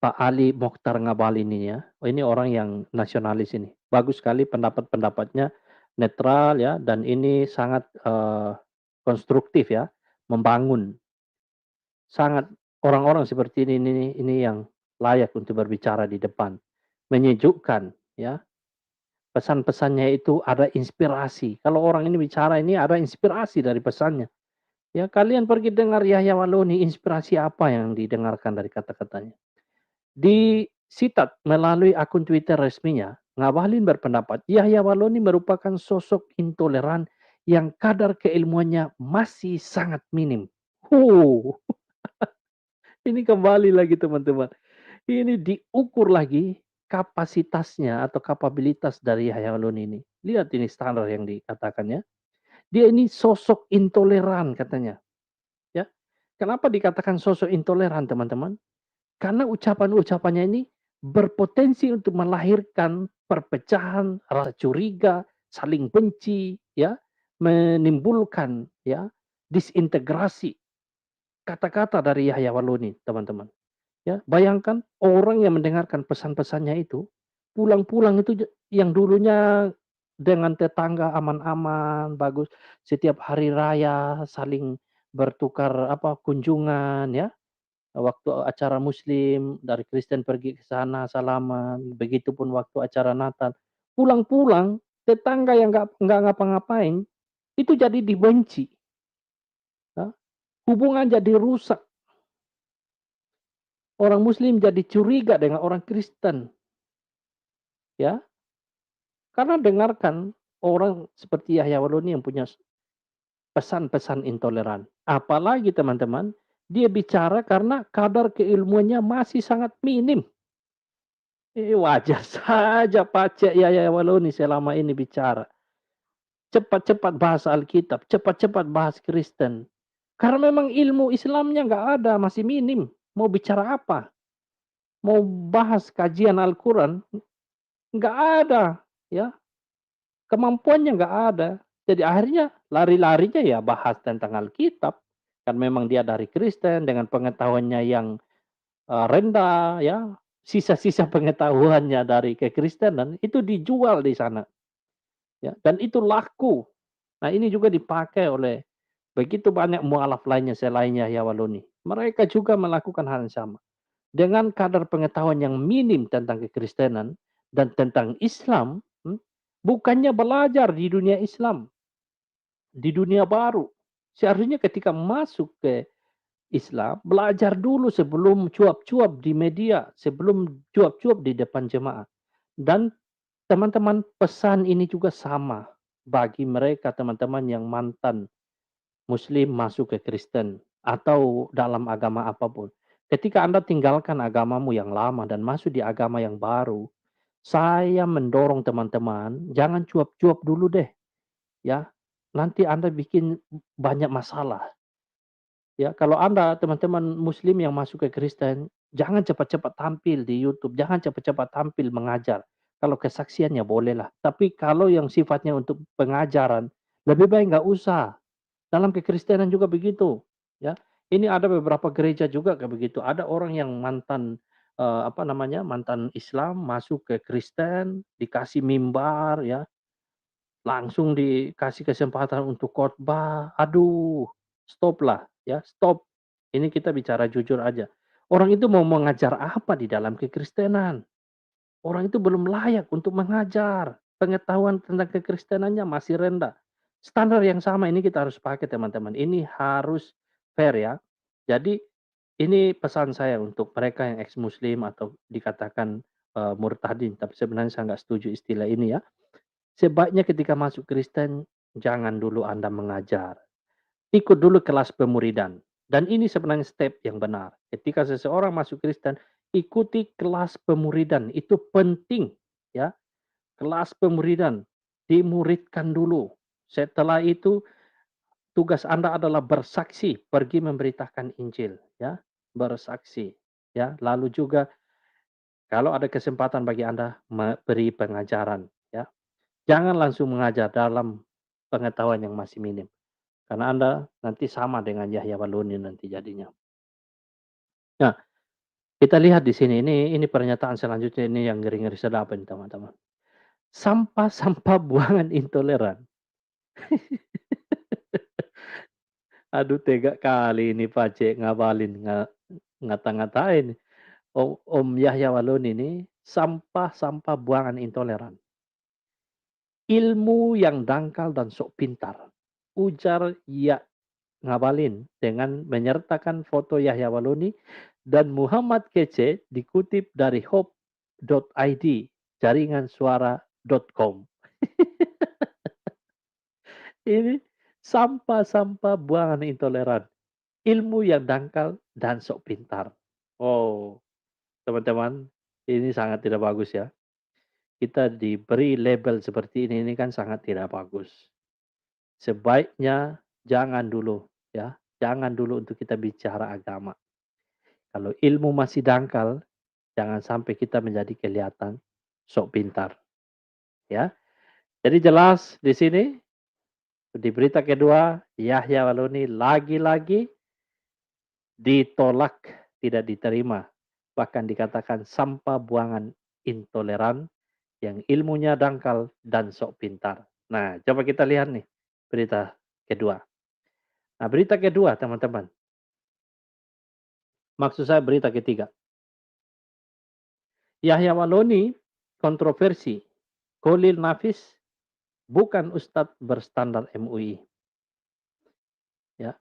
Pak Ali Mokhtar Ngabalin ini ya. Ini orang yang nasionalis ini. Bagus sekali pendapat-pendapatnya, netral ya, dan ini sangat konstruktif ya, membangun. Sangat orang-orang seperti ini yang layak untuk berbicara di depan. Menyejukkan ya. Pesan-pesannya itu ada inspirasi. Kalau orang ini bicara ini ada inspirasi dari pesannya. Ya kalian pergi dengar Yahya Waloni, inspirasi apa yang didengarkan dari kata-katanya. Di Sitat melalui akun Twitter resminya, Ngabalin berpendapat Yahya Waloni merupakan sosok intoleran yang kadar keilmuannya masih sangat minim. Huh, ini kembali lagi teman-teman. Ini diukur lagi kapasitasnya atau kapabilitas dari Yahya Waloni ini. Lihat ini standar yang dikatakannya. Dia ini sosok intoleran katanya. Ya, kenapa dikatakan sosok intoleran teman-teman? Karena ucapan-ucapannya ini berpotensi untuk melahirkan perpecahan, rasa curiga, saling benci, ya, menimbulkan ya disintegrasi. Kata-kata dari Yahya Waloni, teman-teman. Ya, bayangkan orang yang mendengarkan pesan-pesannya itu pulang-pulang itu yang dulunya dengan tetangga aman-aman, bagus, setiap hari raya saling bertukar apa kunjungan ya, waktu acara muslim, dari Kristen pergi ke sana salaman, begitupun waktu acara Natal. Pulang-pulang, tetangga yang nggak ngapa-ngapain, itu jadi dibenci. Ya. Hubungan jadi rusak. Orang muslim jadi curiga dengan orang Kristen. Ya, karena dengarkan orang seperti Yahya Waloni yang punya pesan-pesan intoleran. Apalagi teman-teman, dia bicara karena kadar keilmuannya masih sangat minim. Wajar saja Pak Cek Yahya Waloni selama ini bicara. cepat-cepat bahas Alkitab, cepat-cepat bahas Kristen. Karena memang ilmu Islamnya nggak ada, masih minim. Mau bicara apa? Mau bahas kajian Al-Quran, nggak ada, ya. Kemampuannya nggak ada. Jadi akhirnya lari-larinya ya bahas tentang Alkitab. Kan memang dia dari Kristen dengan pengetahuannya yang rendah, ya. Sisa-sisa pengetahuannya dari kekristenan itu dijual di sana, ya. Dan itu laku. Nah, ini juga dipakai oleh begitu banyak mualaf lainnya selain Yahya Waluni. Mereka juga melakukan hal yang sama. Dengan kadar pengetahuan yang minim tentang kekristenan dan tentang Islam, bukannya belajar di dunia Islam, di dunia baru. Seharusnya ketika masuk ke Islam, belajar dulu sebelum cuap-cuap di media, sebelum cuap-cuap di depan jemaah. Dan teman-teman, pesan ini juga sama bagi mereka teman-teman yang mantan Muslim masuk ke Kristen atau dalam agama apapun. Ketika Anda tinggalkan agamamu yang lama dan masuk di agama yang baru, saya mendorong teman-teman jangan cuap-cuap dulu deh, ya. Nanti Anda bikin banyak masalah. Ya, kalau Anda teman-teman Muslim yang masuk ke Kristen, jangan cepat-cepat tampil di YouTube, jangan cepat-cepat tampil mengajar. Kalau kesaksiannya bolehlah, tapi kalau yang sifatnya untuk pengajaran, lebih baik nggak usah. Dalam kekristenan juga begitu, ya. Ini ada beberapa gereja juga kayak begitu. Ada orang yang mantan apa namanya, mantan Islam masuk ke Kristen, dikasih mimbar, ya, langsung dikasih kesempatan untuk khotbah. Aduh, stop lah, ya, stop. Ini kita bicara jujur aja. Orang itu mau mengajar apa di dalam kekristenan? Orang itu belum layak untuk mengajar. Pengetahuan tentang kekristenannya masih rendah. Standar yang sama ini kita harus pakai teman-teman. Ini harus fair ya. Jadi ini pesan saya untuk mereka yang ex-muslim atau dikatakan murtadin. Tapi sebenarnya saya nggak setuju istilah ini ya. Sebaiknya ketika masuk Kristen, jangan dulu Anda mengajar. Ikut dulu kelas pemuridan. Dan ini sebenarnya step yang benar. Ketika seseorang masuk Kristen, ikuti kelas pemuridan. Itu penting, ya. Kelas pemuridan, dimuridkan dulu. Setelah itu, tugas Anda adalah bersaksi, pergi memberitakan Injil, ya. Bersaksi, ya. Lalu juga kalau ada kesempatan bagi Anda beri pengajaran, ya. Jangan langsung mengajar dalam pengetahuan yang masih minim. Karena Anda nanti sama dengan Yahya Waluni nanti jadinya. Nah, kita lihat di sini, ini pernyataan selanjutnya ini yang ngeri-ngeri sedap ini teman-teman. Sampah-sampah buangan intoleran. Aduh tega kali ini Pak Cek ngabalin, ngata-ngatain Om Yahya Waluni ini sampah-sampah buangan intoleran. Ilmu yang dangkal dan sok pintar. Ujar ya Ngabalin dengan menyertakan foto Yahya Waluni dan Muhammad Kece dikutip dari hope.id, jaringansuara.com. Ini sampah-sampah buangan intoleran, ilmu yang dangkal dan sok pintar. Oh, teman-teman, ini sangat tidak bagus ya. Kita diberi label seperti ini kan sangat tidak bagus. Sebaiknya jangan dulu ya, jangan dulu untuk kita bicara agama. Kalau ilmu masih dangkal, jangan sampai kita menjadi kelihatan sok pintar, ya. Jadi jelas di sini di berita kedua, Yahya Waluni lagi-lagi ditolak, tidak diterima. Bahkan dikatakan sampah buangan intoleran yang ilmunya dangkal dan sok pintar. Nah, coba kita lihat nih berita kedua. Nah, berita kedua teman-teman. Maksud saya berita ketiga. Yahya Waluni kontroversi. Khalil Nafis bukan ustadz berstandar MUI. Ya.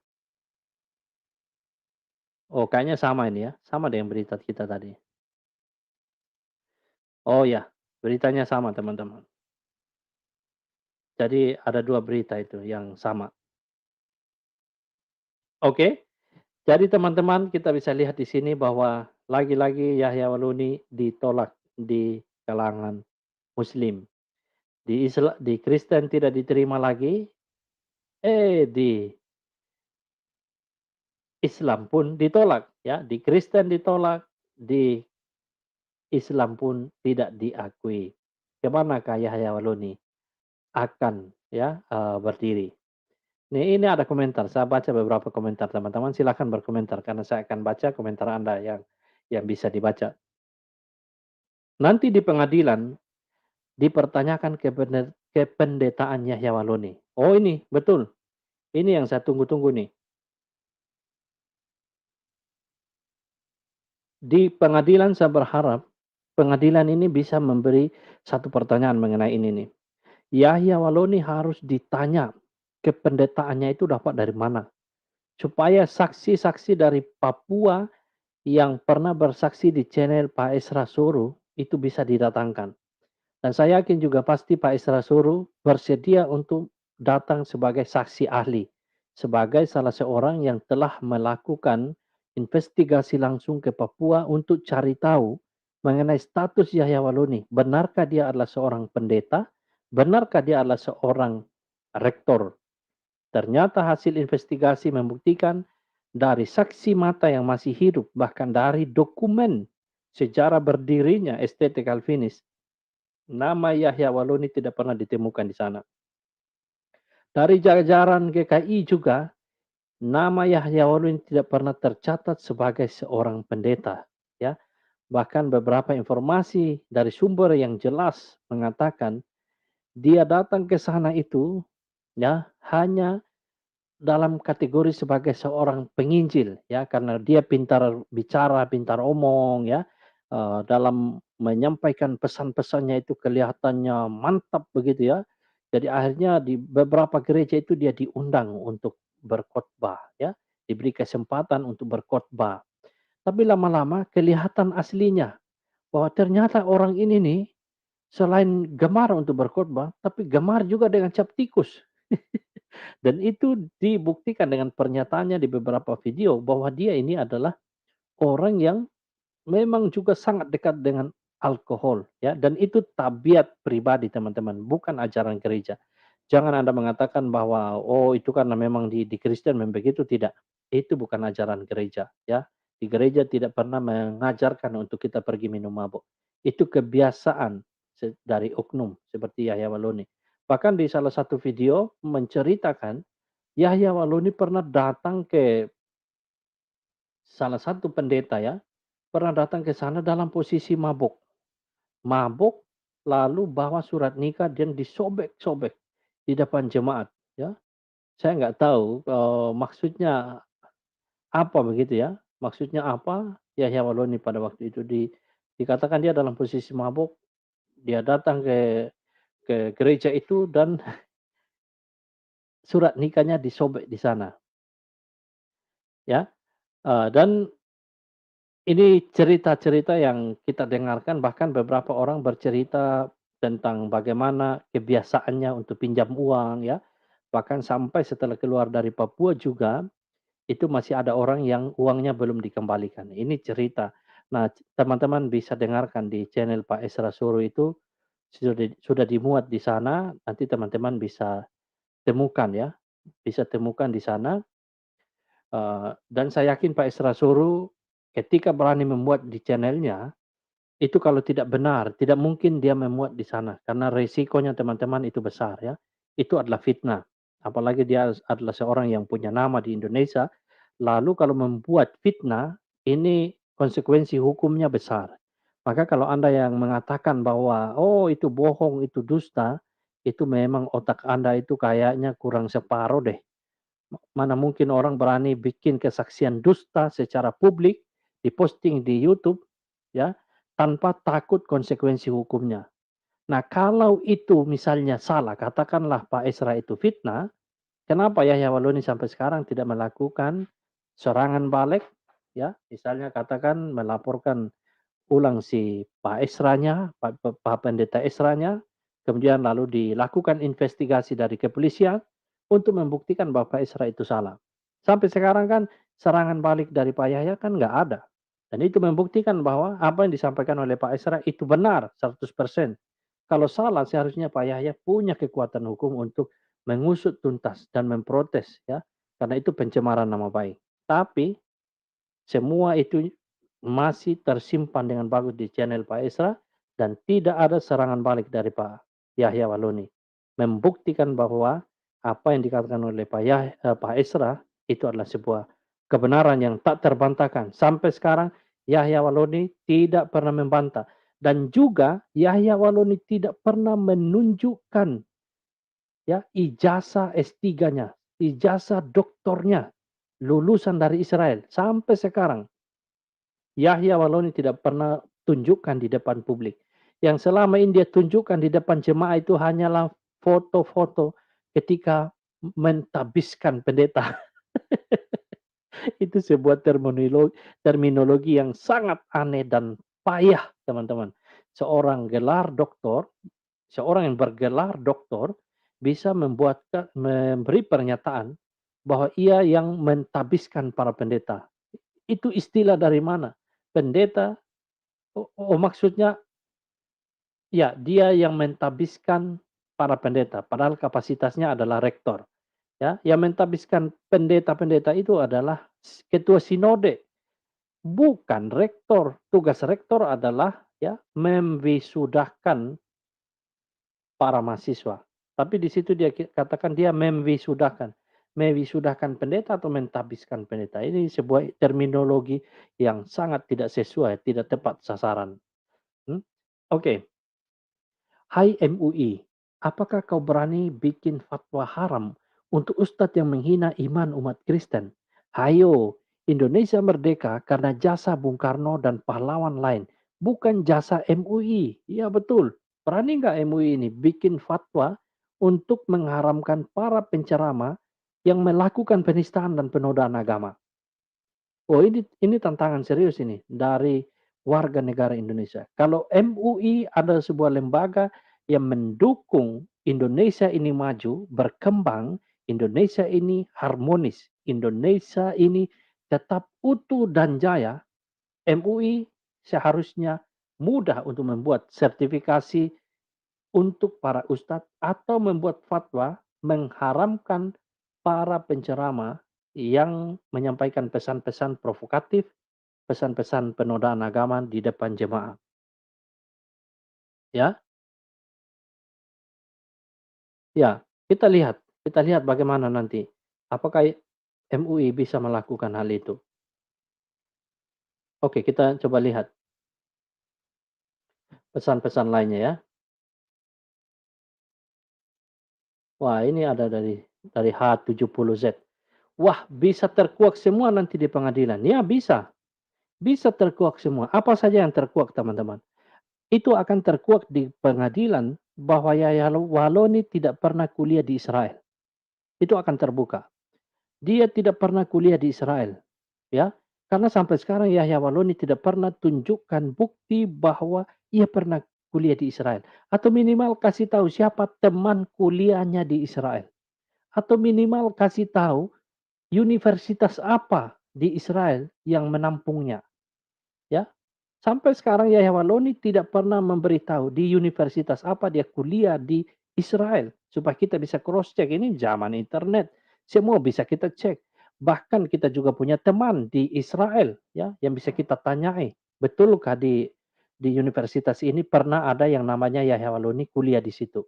Oh, kayaknya sama ini ya. Sama dengan berita kita tadi. Oh ya, beritanya sama teman-teman. Jadi ada dua berita itu yang sama. Oke. Jadi teman-teman kita bisa lihat di sini bahwa lagi-lagi Yahya Waluni ditolak di kalangan Muslim. di Kristen tidak diterima lagi, di Islam pun ditolak ya, di Kristen ditolak, di Islam pun tidak diakui. Kemanakah Yahya Waluni akan ya, berdiri? Ini ada komentar, saya baca beberapa komentar teman-teman, silakan berkomentar karena saya akan baca komentar Anda yang bisa dibaca. Nanti di pengadilan dipertanyakan kependetaan Yahya Waluni. Oh ini, betul. Ini yang saya tunggu-tunggu nih. Di pengadilan saya berharap pengadilan ini bisa memberi satu pertanyaan mengenai ini nih. Yahya Waloni harus ditanya kependetaannya itu dapat dari mana. Supaya saksi-saksi dari Papua yang pernah bersaksi di channel Pak Esra Suru itu bisa didatangkan. Dan saya yakin juga pasti Pak Esra Suru bersedia untuk datang sebagai saksi ahli. Sebagai salah seorang yang telah melakukan investigasi langsung ke Papua untuk cari tahu mengenai status Yahya Waluni. Benarkah dia adalah seorang pendeta? Benarkah dia adalah seorang rektor? Ternyata hasil investigasi membuktikan dari saksi mata yang masih hidup, bahkan dari dokumen sejarah berdirinya STT Calvinis, nama Yahya Waluni tidak pernah ditemukan di sana. Dari jajaran GKI juga, nama Yahya Waluni tidak pernah tercatat sebagai seorang pendeta. Ya, bahkan beberapa informasi dari sumber yang jelas mengatakan dia datang ke sana itu ya hanya dalam kategori sebagai seorang penginjil ya karena dia pintar bicara, pintar omong ya, dalam menyampaikan pesan-pesannya itu kelihatannya mantap begitu ya. Jadi akhirnya di beberapa gereja itu dia diundang untuk berkhotbah ya, diberi kesempatan untuk berkhotbah. Tapi lama-lama kelihatan aslinya bahwa ternyata orang ini nih selain gemar untuk berkhotbah, tapi gemar juga dengan cap tikus. Dan itu dibuktikan dengan pernyataannya di beberapa video bahwa dia ini adalah orang yang memang juga sangat dekat dengan alkohol ya dan itu tabiat pribadi teman-teman, bukan ajaran gereja. Jangan Anda mengatakan bahwa oh itu karena memang di Kristen memang begitu, tidak. Itu bukan ajaran gereja ya. Di gereja tidak pernah mengajarkan untuk kita pergi minum mabuk. Itu kebiasaan dari oknum seperti Yahya Waloni. Bahkan di salah satu video menceritakan Yahya Waloni pernah datang ke salah satu pendeta ya, pernah datang ke sana dalam posisi mabuk. Mabuk, lalu bawa surat nikah dan disobek-sobek di depan jemaat ya. Saya nggak tahu, maksudnya apa begitu ya, maksudnya apa Yahya Waloni pada waktu itu dikatakan dia dalam posisi mabuk, dia datang ke gereja itu dan surat nikahnya disobek di sana ya, dan ini cerita-cerita yang kita dengarkan, bahkan beberapa orang bercerita tentang bagaimana kebiasaannya untuk pinjam uang ya. Bahkan sampai setelah keluar dari Papua juga, itu masih ada orang yang uangnya belum dikembalikan. Ini cerita. Nah, teman-teman bisa dengarkan di channel Pak Esra Suru itu sudah dimuat di sana, nanti teman-teman bisa temukan ya, bisa temukan di sana. Dan saya yakin Pak Esra Suru ketika berani memuat di channelnya, itu kalau tidak benar, tidak mungkin dia memuat di sana, karena resikonya teman-teman itu besar ya. Itu adalah fitnah. Apalagi dia adalah seorang yang punya nama di Indonesia, lalu kalau membuat fitnah, ini konsekuensi hukumnya besar. Maka kalau Anda yang mengatakan bahwa, oh itu bohong, itu dusta, itu memang otak Anda itu kayaknya kurang separuh deh. Mana mungkin orang berani bikin kesaksian dusta secara publik, diposting di YouTube, ya, tanpa takut konsekuensi hukumnya. Nah, kalau itu misalnya salah, katakanlah Pak Esra itu fitnah, kenapa Yahya Waloni sampai sekarang tidak melakukan serangan balik? Ya, misalnya katakan melaporkan ulang si Pak Esranya, Pak Pendeta Esranya, kemudian lalu dilakukan investigasi dari kepolisian untuk membuktikan bahwa Pak Esra itu salah. Sampai sekarang kan serangan balik dari Pak Yahya kan nggak ada. Dan itu membuktikan bahwa apa yang disampaikan oleh Pak Esra itu benar 100%. Kalau salah seharusnya Pak Yahya punya kekuatan hukum untuk mengusut tuntas dan memprotes ya, karena itu pencemaran nama baik. Tapi semua itu masih tersimpan dengan bagus di channel Pak Esra dan tidak ada serangan balik dari Pak Yahya Waloni. Membuktikan bahwa apa yang dikatakan oleh Pak Esra itu adalah sebuah kebenaran yang tak terbantahkan. Sampai sekarang Yahya Waloni tidak pernah membantah dan juga Yahya Waloni tidak pernah menunjukkan ya ijazah S3-nya, ijazah doktornya lulusan dari Israel sampai sekarang. Yahya Waloni tidak pernah tunjukkan di depan publik. Yang selama ini dia tunjukkan di depan jemaah itu hanyalah foto-foto ketika mentabiskan pendeta. Itu sebuah terminologi yang sangat aneh dan payah, teman-teman. Seorang gelar doktor, seorang yang bergelar doktor bisa memberi pernyataan bahwa ia yang mentabiskan para pendeta. Itu istilah dari mana? Pendeta, maksudnya ya dia yang mentabiskan para pendeta, padahal kapasitasnya adalah rektor. Ya, yang mentabiskan pendeta-pendeta itu adalah ketua sinode, bukan rektor. Tugas rektor adalah ya memwisudahkan para mahasiswa. Tapi di situ dia katakan dia memwisudahkan. Mewisudahkan pendeta atau mentabiskan pendeta. Ini sebuah terminologi yang sangat tidak sesuai, tidak tepat sasaran. Oke. Hai MUI, apakah kau berani bikin fatwa haram untuk ustadz yang menghina iman umat Kristen? Hayo, Indonesia merdeka karena jasa Bung Karno dan pahlawan lain, bukan jasa MUI. Ya betul, berani nggak MUI ini bikin fatwa untuk mengharamkan para penceramah yang melakukan penistaan dan penodaan agama? Oh ini tantangan serius ini dari warga negara Indonesia. Kalau MUI adalah sebuah lembaga yang mendukung Indonesia ini maju, berkembang, Indonesia ini harmonis, Indonesia ini tetap utuh dan jaya, MUI seharusnya mudah untuk membuat sertifikasi untuk para ustadz atau membuat fatwa mengharamkan para penceramah yang menyampaikan pesan-pesan provokatif, pesan-pesan penodaan agama di depan jemaah. Ya, ya, kita lihat bagaimana nanti. Apakah MUI bisa melakukan hal itu? Oke, kita coba lihat pesan-pesan lainnya ya. Wah, ini ada dari H70Z. Wah, bisa terkuak semua nanti di pengadilan. Ya, bisa. Bisa terkuak semua. Apa saja yang terkuak, teman-teman? Itu akan terkuak di pengadilan bahwa Yahya Waloni tidak pernah kuliah di Israel. Itu akan terbuka. Dia tidak pernah kuliah di Israel. Ya, karena sampai sekarang Yahya Waloni tidak pernah tunjukkan bukti bahwa ia pernah kuliah di Israel. Atau minimal kasih tahu siapa teman kuliahnya di Israel. Atau minimal kasih tahu universitas apa di Israel yang menampungnya. Ya, sampai sekarang Yahya Waloni tidak pernah memberitahu di universitas apa dia kuliah di Israel supaya kita bisa cross check. Ini zaman internet, semua bisa kita cek. Bahkan kita juga punya teman di Israel ya yang bisa kita tanyai. Betulkah di universitas ini pernah ada yang namanya Yahya Waloni kuliah di situ?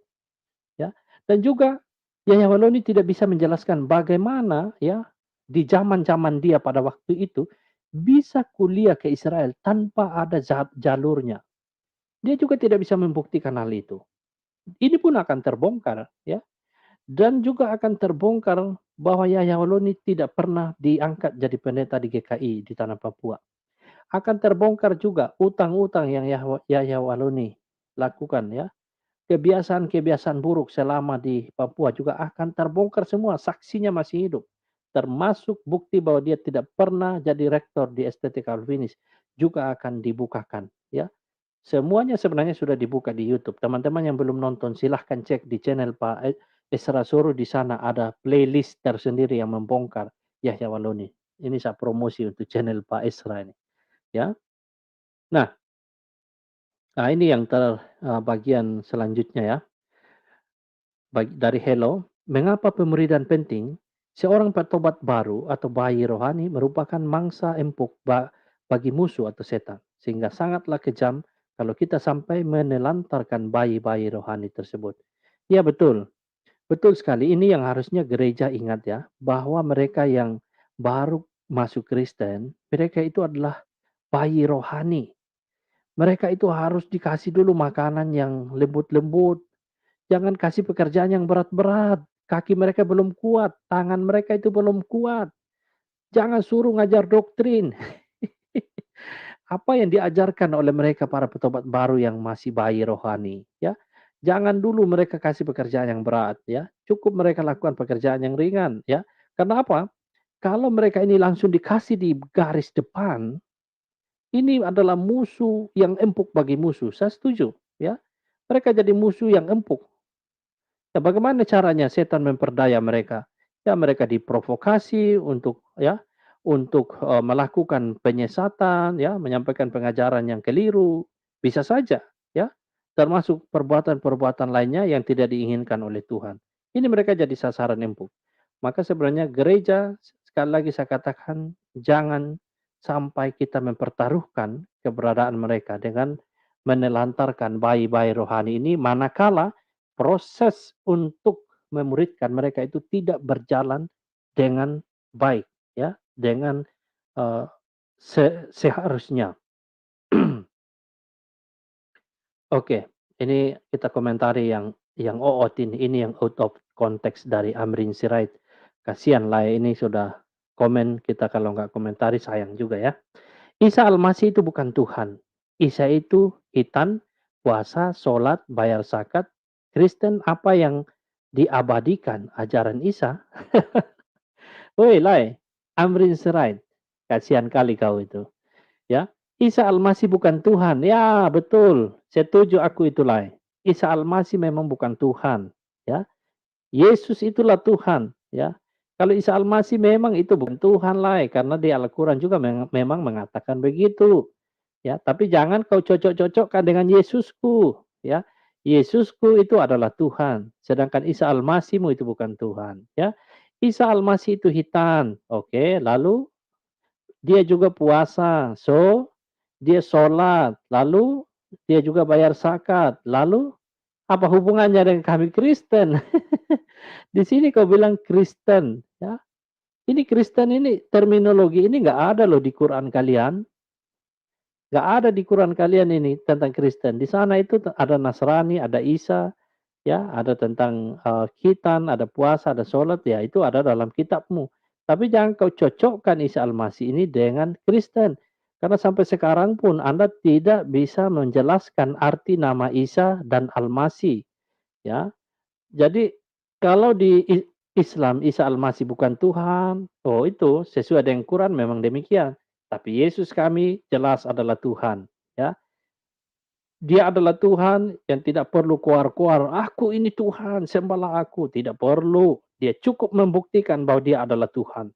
Ya. Dan juga Yahya Waloni tidak bisa menjelaskan bagaimana ya di zaman-zaman dia pada waktu itu bisa kuliah ke Israel tanpa ada jalurnya. Dia juga tidak bisa membuktikan hal itu. Ini pun akan terbongkar ya. Dan juga akan terbongkar bahwa Yahya Waloni tidak pernah diangkat jadi pendeta di GKI di tanah Papua. Akan terbongkar juga utang-utang yang Yahya Waloni lakukan ya. Kebiasaan-kebiasaan buruk selama di Papua juga akan terbongkar semua, saksinya masih hidup. Termasuk bukti bahwa dia tidak pernah jadi rektor di STT Calvinis juga akan dibukakan. Ya, semuanya sebenarnya sudah dibuka di YouTube. Teman-teman yang belum nonton silahkan cek di channel Pak Esra Soro, di sana ada playlist tersendiri yang membongkar Yahya Waloni. Ini saya promosi untuk channel Pak Esra ini. Ya, nah Nah, ini yang bagian selanjutnya ya. Dari Hello, mengapa pemuridan penting? Seorang petobat baru atau bayi rohani merupakan mangsa empuk bagi musuh atau setan. Sehingga sangatlah kejam kalau kita sampai menelantarkan bayi-bayi rohani tersebut. Ya betul, betul sekali. Ini yang harusnya gereja ingat ya, bahwa mereka yang baru masuk Kristen, mereka itu adalah bayi rohani. Mereka itu harus dikasih dulu makanan yang lembut-lembut. Jangan kasih pekerjaan yang berat-berat. Kaki mereka belum kuat, tangan mereka itu belum kuat. Jangan suruh ngajar doktrin. Apa yang diajarkan oleh mereka para petobat baru yang masih bayi rohani, ya. Jangan dulu mereka kasih pekerjaan yang berat, ya. Cukup mereka lakukan pekerjaan yang ringan, ya. Karena apa? Kalau mereka ini langsung dikasih di garis depan, ini adalah musuh yang empuk bagi musuh. Saya setuju, ya. Mereka jadi musuh yang empuk. Ya, bagaimana caranya setan memperdaya mereka? Ya, mereka diprovokasi untuk melakukan penyesatan, ya, menyampaikan pengajaran yang keliru, bisa saja, ya, termasuk perbuatan-perbuatan lainnya yang tidak diinginkan oleh Tuhan. Ini mereka jadi sasaran empuk. Maka sebenarnya gereja, sekali lagi saya katakan, jangan sampai kita mempertaruhkan keberadaan mereka dengan menelantarkan bayi-bayi rohani ini, manakala proses untuk memuridkan mereka itu tidak berjalan dengan baik, ya, dengan uh, seharusnya. Oke, ini kita komentari yang OOT ini yang out of context dari Amrin Sirait. Kasihan lah ini sudah komen, kita kalau nggak komentari sayang juga ya. Isa Al-Masih itu bukan Tuhan. Isa itu hitan, puasa, sholat, bayar zakat. Kristen apa yang diabadikan ajaran Isa? Woi, Lai, Amrin Sirait. Kasihan kali kau itu. Ya, Isa Al-Masih bukan Tuhan. Ya, betul. Setuju aku itu, Lai. Isa Al-Masih memang bukan Tuhan. Ya, Yesus itulah Tuhan. Ya, kalau Isa Al-Masih memang itu bukan Tuhan, Lai, karena di Al-Quran juga memang mengatakan begitu. Ya, tapi jangan kau cocok-cocokkan dengan Yesusku, ya. Yesusku itu adalah Tuhan, sedangkan Isa Al-Masihmu itu bukan Tuhan, ya. Isa Al-Masih itu hitam, oke, lalu dia juga puasa, so dia sholat, lalu dia juga bayar zakat, lalu apa hubungannya dengan kami Kristen? Di sini kau bilang Kristen, ya. Ini Kristen ini terminologi ini nggak ada loh di Quran kalian. Nggak ada di Quran kalian ini tentang Kristen. Di sana itu ada Nasrani, ada Isa, ya, ada tentang khitan, ada puasa, ada sholat, ya itu ada dalam kitabmu. Tapi jangan kau cocokkan Isa Al-Masih ini dengan Kristen. Karena sampai sekarang pun Anda tidak bisa menjelaskan arti nama Isa dan Al-Masih, ya. Jadi kalau di Islam Isa Al-Masih bukan Tuhan, oh itu sesuai dengan Quran memang demikian. Tapi Yesus kami jelas adalah Tuhan, ya. Dia adalah Tuhan yang tidak perlu keluar-keluar, "Aku ini Tuhan, sembahlah aku." Tidak perlu. Dia cukup membuktikan bahwa dia adalah Tuhan.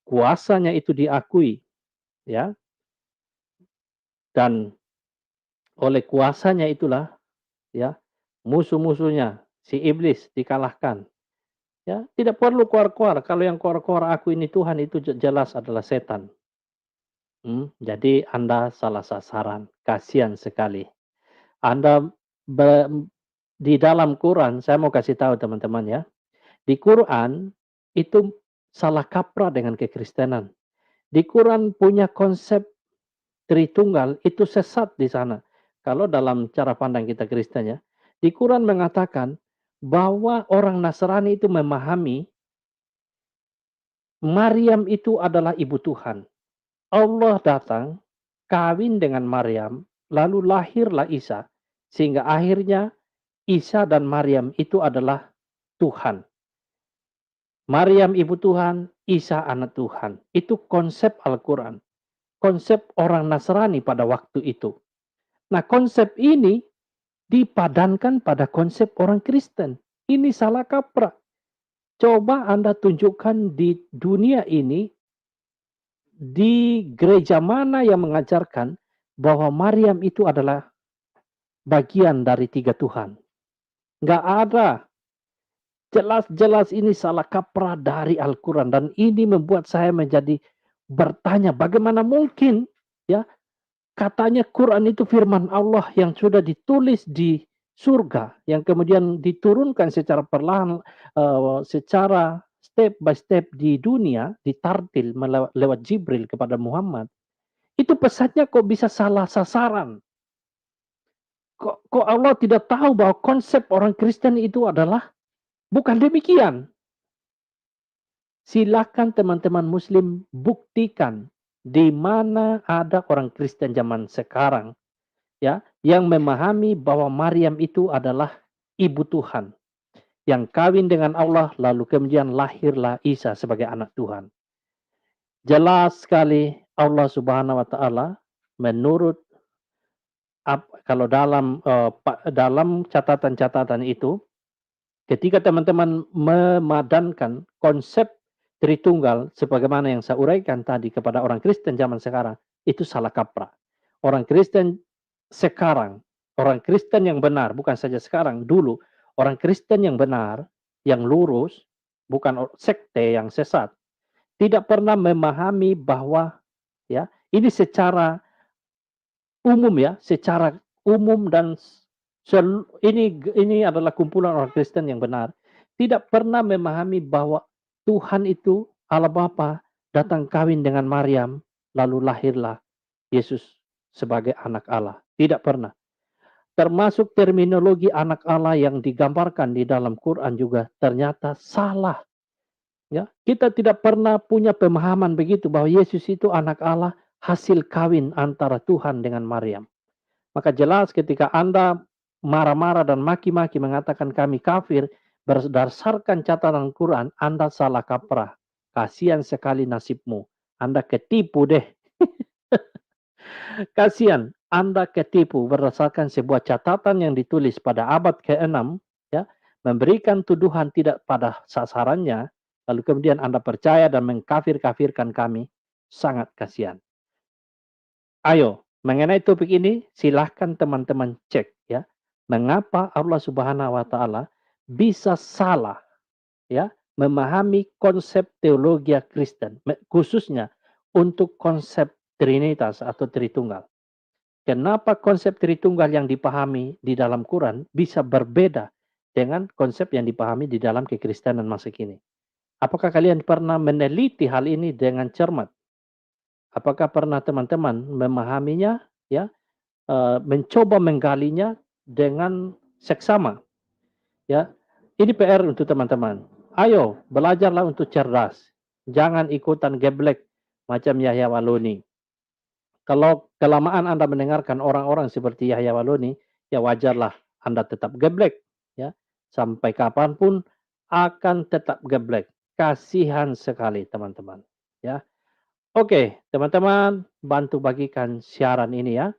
Kuasanya itu diakui, ya. Dan oleh kuasanya itulah, ya, musuh-musuhnya si iblis dikalahkan. Ya, tidak perlu keluar-keluar. Kalau yang keluar-keluar aku ini Tuhan itu jelas adalah setan. Jadi Anda salah sasaran. Kasihan sekali. Anda be di dalam Quran, saya mau kasih tahu teman-teman ya. Di Quran itu salah kaprah dengan kekristenan. Di Quran punya konsep Tritunggal itu sesat di sana. Kalau dalam cara pandang kita Kristen ya. Di Quran mengatakan bahwa orang Nasrani itu memahami Maryam itu adalah ibu Tuhan. Allah datang, kawin dengan Maryam, lalu lahirlah Isa. Sehingga akhirnya Isa dan Maryam itu adalah Tuhan. Maryam ibu Tuhan, Isa anak Tuhan. Itu konsep Al-Quran. Konsep orang Nasrani pada waktu itu. Nah, konsep ini dipadankan pada konsep orang Kristen. Ini salah kaprah. Coba Anda tunjukkan di dunia ini, di gereja mana yang mengajarkan bahwa Maryam itu adalah bagian dari 3 Tuhan. Nggak ada. Jelas-jelas ini salah kaprah dari Al-Quran. Dan ini membuat saya menjadi bertanya, bagaimana mungkin ya katanya Quran itu firman Allah yang sudah ditulis di surga, yang kemudian diturunkan secara perlahan, secara step by step di dunia, ditartil lewat Jibril kepada Muhammad. Itu pesannya kok bisa salah sasaran? Kok Allah tidak tahu bahwa konsep orang Kristen itu adalah bukan demikian? Silakan teman-teman Muslim buktikan di mana ada orang Kristen zaman sekarang ya yang memahami bahwa Maryam itu adalah ibu Tuhan yang kawin dengan Allah lalu kemudian lahirlah Isa sebagai anak Tuhan. Jelas sekali Allah Subhanahu wa taala menurut kalau dalam catatan-catatan itu ketika teman-teman memadankan konsep Tritunggal sebagaimana yang saya uraikan tadi kepada orang Kristen zaman sekarang, itu salah kaprah. Orang Kristen sekarang, orang Kristen yang benar, bukan saja sekarang, dulu, orang Kristen yang benar, yang lurus, bukan sekte yang sesat, tidak pernah memahami bahwa ya ini secara umum ya, secara umum dan ini adalah kumpulan orang Kristen yang benar, tidak pernah memahami bahwa Tuhan itu Allah Bapa datang kawin dengan Maryam, lalu lahirlah Yesus sebagai anak Allah. Tidak pernah. Termasuk terminologi anak Allah yang digambarkan di dalam Quran juga ternyata salah. Ya, kita tidak pernah punya pemahaman begitu bahwa Yesus itu anak Allah hasil kawin antara Tuhan dengan Maryam. Maka jelas ketika Anda marah-marah dan maki-maki mengatakan kami kafir, berdasarkan catatan Quran, Anda salah kaprah. Kasihan sekali nasibmu. Anda ketipu deh. Kasihan, Anda ketipu berdasarkan sebuah catatan yang ditulis pada abad ke-6, ya, memberikan tuduhan tidak pada sasarannya, lalu kemudian Anda percaya dan mengkafir-kafirkan kami, sangat kasihan. Ayo, mengenai topik ini, silahkan teman-teman cek ya, mengapa Allah Subhanahu wa taala bisa salah ya memahami konsep teologi Kristen, khususnya untuk konsep Trinitas atau Tritunggal. Kenapa konsep Tritunggal yang dipahami di dalam Quran bisa berbeda dengan konsep yang dipahami di dalam kekristenan masa kini? Apakah kalian pernah meneliti hal ini dengan cermat? Apakah pernah teman-teman memahaminya ya, mencoba menggalinya dengan seksama ya? Ini PR untuk teman-teman. Ayo belajarlah untuk cerdas. Jangan ikutan geblek macam Yahya Waloni. Kalau kelamaan Anda mendengarkan orang-orang seperti Yahya Waloni, ya wajarlah Anda tetap geblek ya. Sampai kapanpun akan tetap geblek. Kasihan sekali teman-teman ya. Oke, teman-teman, bantu bagikan siaran ini ya.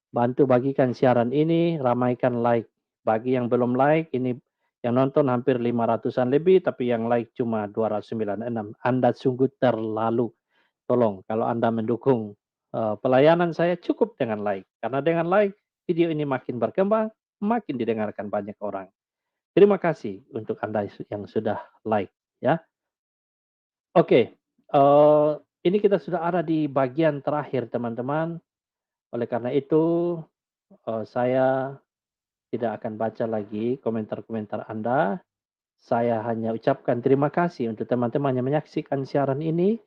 Bantu bagikan siaran ini, ramaikan like. Bagi yang belum like, ini yang nonton hampir 500-an lebih, tapi yang like cuma 296. Anda sungguh terlalu. Tolong, kalau Anda mendukung pelayanan saya, cukup dengan like. Karena dengan like, video ini makin berkembang, makin didengarkan banyak orang. Terima kasih untuk Anda yang sudah like. Ya. Oke, ini kita sudah ada di bagian terakhir teman-teman. Oleh karena itu, saya tidak akan baca lagi komentar-komentar Anda. Saya hanya ucapkan terima kasih untuk teman-teman yang menyaksikan siaran ini.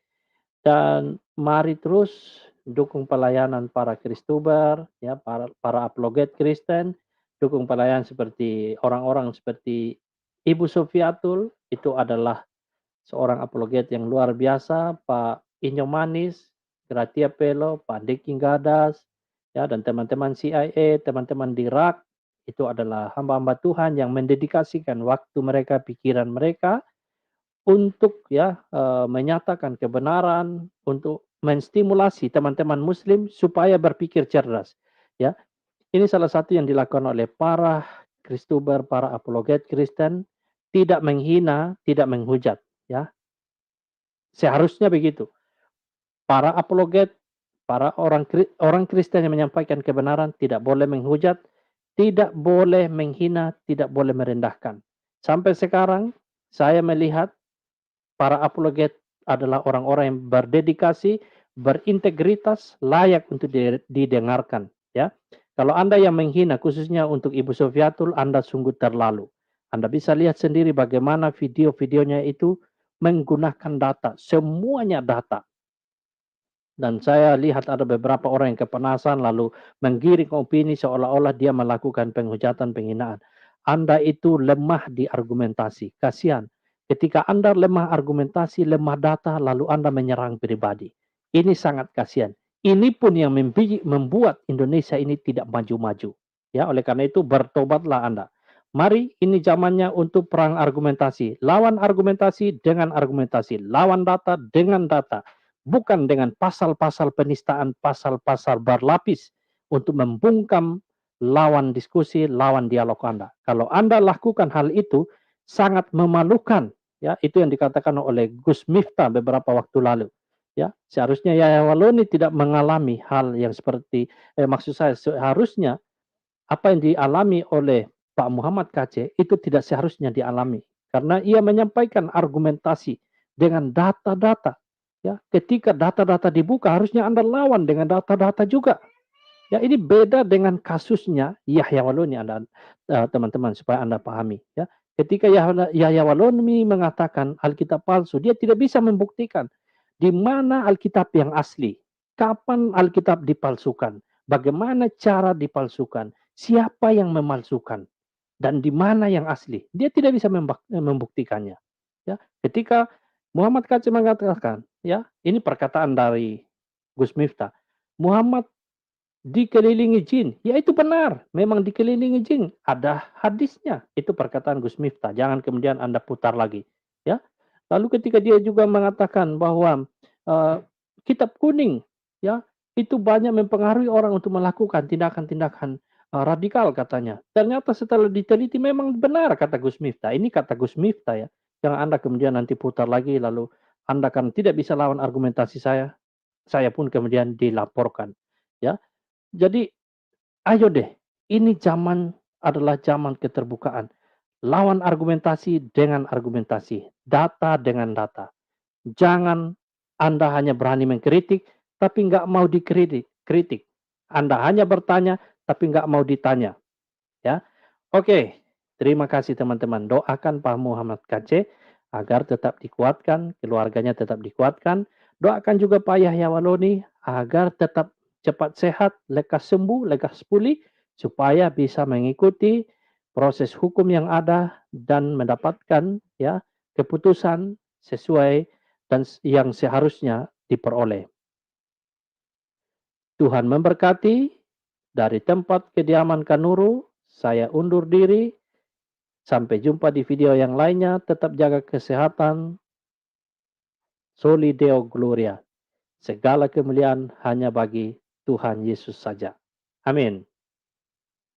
Dan mari terus dukung pelayanan para Kristuber, ya, para apologet Kristen. Dukung pelayanan seperti orang-orang seperti Ibu Sofiatul, itu adalah seorang apologet yang luar biasa, Pak Inyo Manis, Gratia Pelo, Pak Deki Gadas, ya, dan teman-teman CIA, teman-teman di RAK, itu adalah hamba-hamba Tuhan yang mendedikasikan waktu mereka, pikiran mereka untuk ya menyatakan kebenaran, untuk menstimulasi teman-teman Muslim supaya berpikir cerdas. Ya, ini salah satu yang dilakukan oleh para Kristuber, para apologet Kristen, tidak menghina, tidak menghujat. Ya, seharusnya begitu. Para apologet, para orang Kristen yang menyampaikan kebenaran tidak boleh menghujat, Tidak boleh menghina, tidak boleh merendahkan. Sampai sekarang saya melihat para apologet adalah orang-orang yang berdedikasi, berintegritas, layak untuk didengarkan, ya. Kalau Anda yang menghina khususnya untuk Ibu Sofiatul, Anda sungguh terlalu. Anda bisa lihat sendiri bagaimana video-videonya itu menggunakan data, semuanya data. Dan saya lihat ada beberapa orang yang kepanasan lalu menggiring opini seolah-olah dia melakukan penghujatan, penghinaan. Anda itu lemah di argumentasi. Kasihan. Ketika Anda lemah argumentasi, lemah data, lalu Anda menyerang pribadi. Ini sangat kasihan. Ini pun yang membuat Indonesia ini tidak maju-maju. Ya, oleh karena itu bertobatlah Anda. Mari ini zamannya untuk perang argumentasi. Lawan argumentasi dengan argumentasi. Lawan data dengan data, bukan dengan pasal-pasal penistaan, pasal-pasal berlapis untuk membungkam lawan diskusi, lawan dialog Anda. Kalau Anda lakukan hal itu, sangat memalukan. Ya, itu yang dikatakan oleh Gus Miftah beberapa waktu lalu. Ya, seharusnya Yahya Waloni tidak mengalami hal yang seperti, maksud saya seharusnya apa yang dialami oleh Pak Muhammad KC itu tidak seharusnya dialami karena ia menyampaikan argumentasi dengan data-data. Ya, ketika data-data dibuka harusnya Anda lawan dengan data-data juga. Ya, ini beda dengan kasusnya Yahya Waloni Anda, teman-teman, supaya Anda pahami, ya. Ketika Yahya Waloni mengatakan Alkitab palsu, dia tidak bisa membuktikan di mana Alkitab yang asli, kapan Alkitab dipalsukan, bagaimana cara dipalsukan, siapa yang memalsukan, dan di mana yang asli. Dia tidak bisa membuktikannya. Ya, ketika Muhammad KC mengatakan, ya, ini perkataan dari Gus Miftah, Muhammad dikelilingi jin, ya itu benar, memang dikelilingi jin, ada hadisnya, itu perkataan Gus Miftah, jangan kemudian Anda putar lagi, ya. Lalu ketika dia juga mengatakan bahwa kitab kuning, ya, itu banyak mempengaruhi orang untuk melakukan tindakan-tindakan radikal katanya. Ternyata setelah diteliti memang benar kata Gus Miftah. Ini kata Gus Miftah, ya. Jangan Anda kemudian nanti putar lagi lalu Anda kan tidak bisa lawan argumentasi saya pun kemudian dilaporkan, ya. Jadi ayo deh, ini zaman adalah zaman keterbukaan. Lawan argumentasi dengan argumentasi, data dengan data. Jangan Anda hanya berani mengkritik, tapi nggak mau dikritik. Anda hanya bertanya, tapi nggak mau ditanya. Ya, oke. Terima kasih teman-teman. Doakan Pak Muhammad KC agar tetap dikuatkan, keluarganya tetap dikuatkan. Doakan juga Pak Yahya Waloni agar tetap cepat sehat, lekas sembuh, lekas pulih, supaya bisa mengikuti proses hukum yang ada dan mendapatkan, ya, keputusan sesuai dan yang seharusnya diperoleh. Tuhan memberkati. Dari tempat kediaman Kanuru, saya undur diri. Sampai jumpa di video yang lainnya. Tetap jaga kesehatan. Soli Deo Gloria. Segala kemuliaan hanya bagi Tuhan Yesus saja. Amin.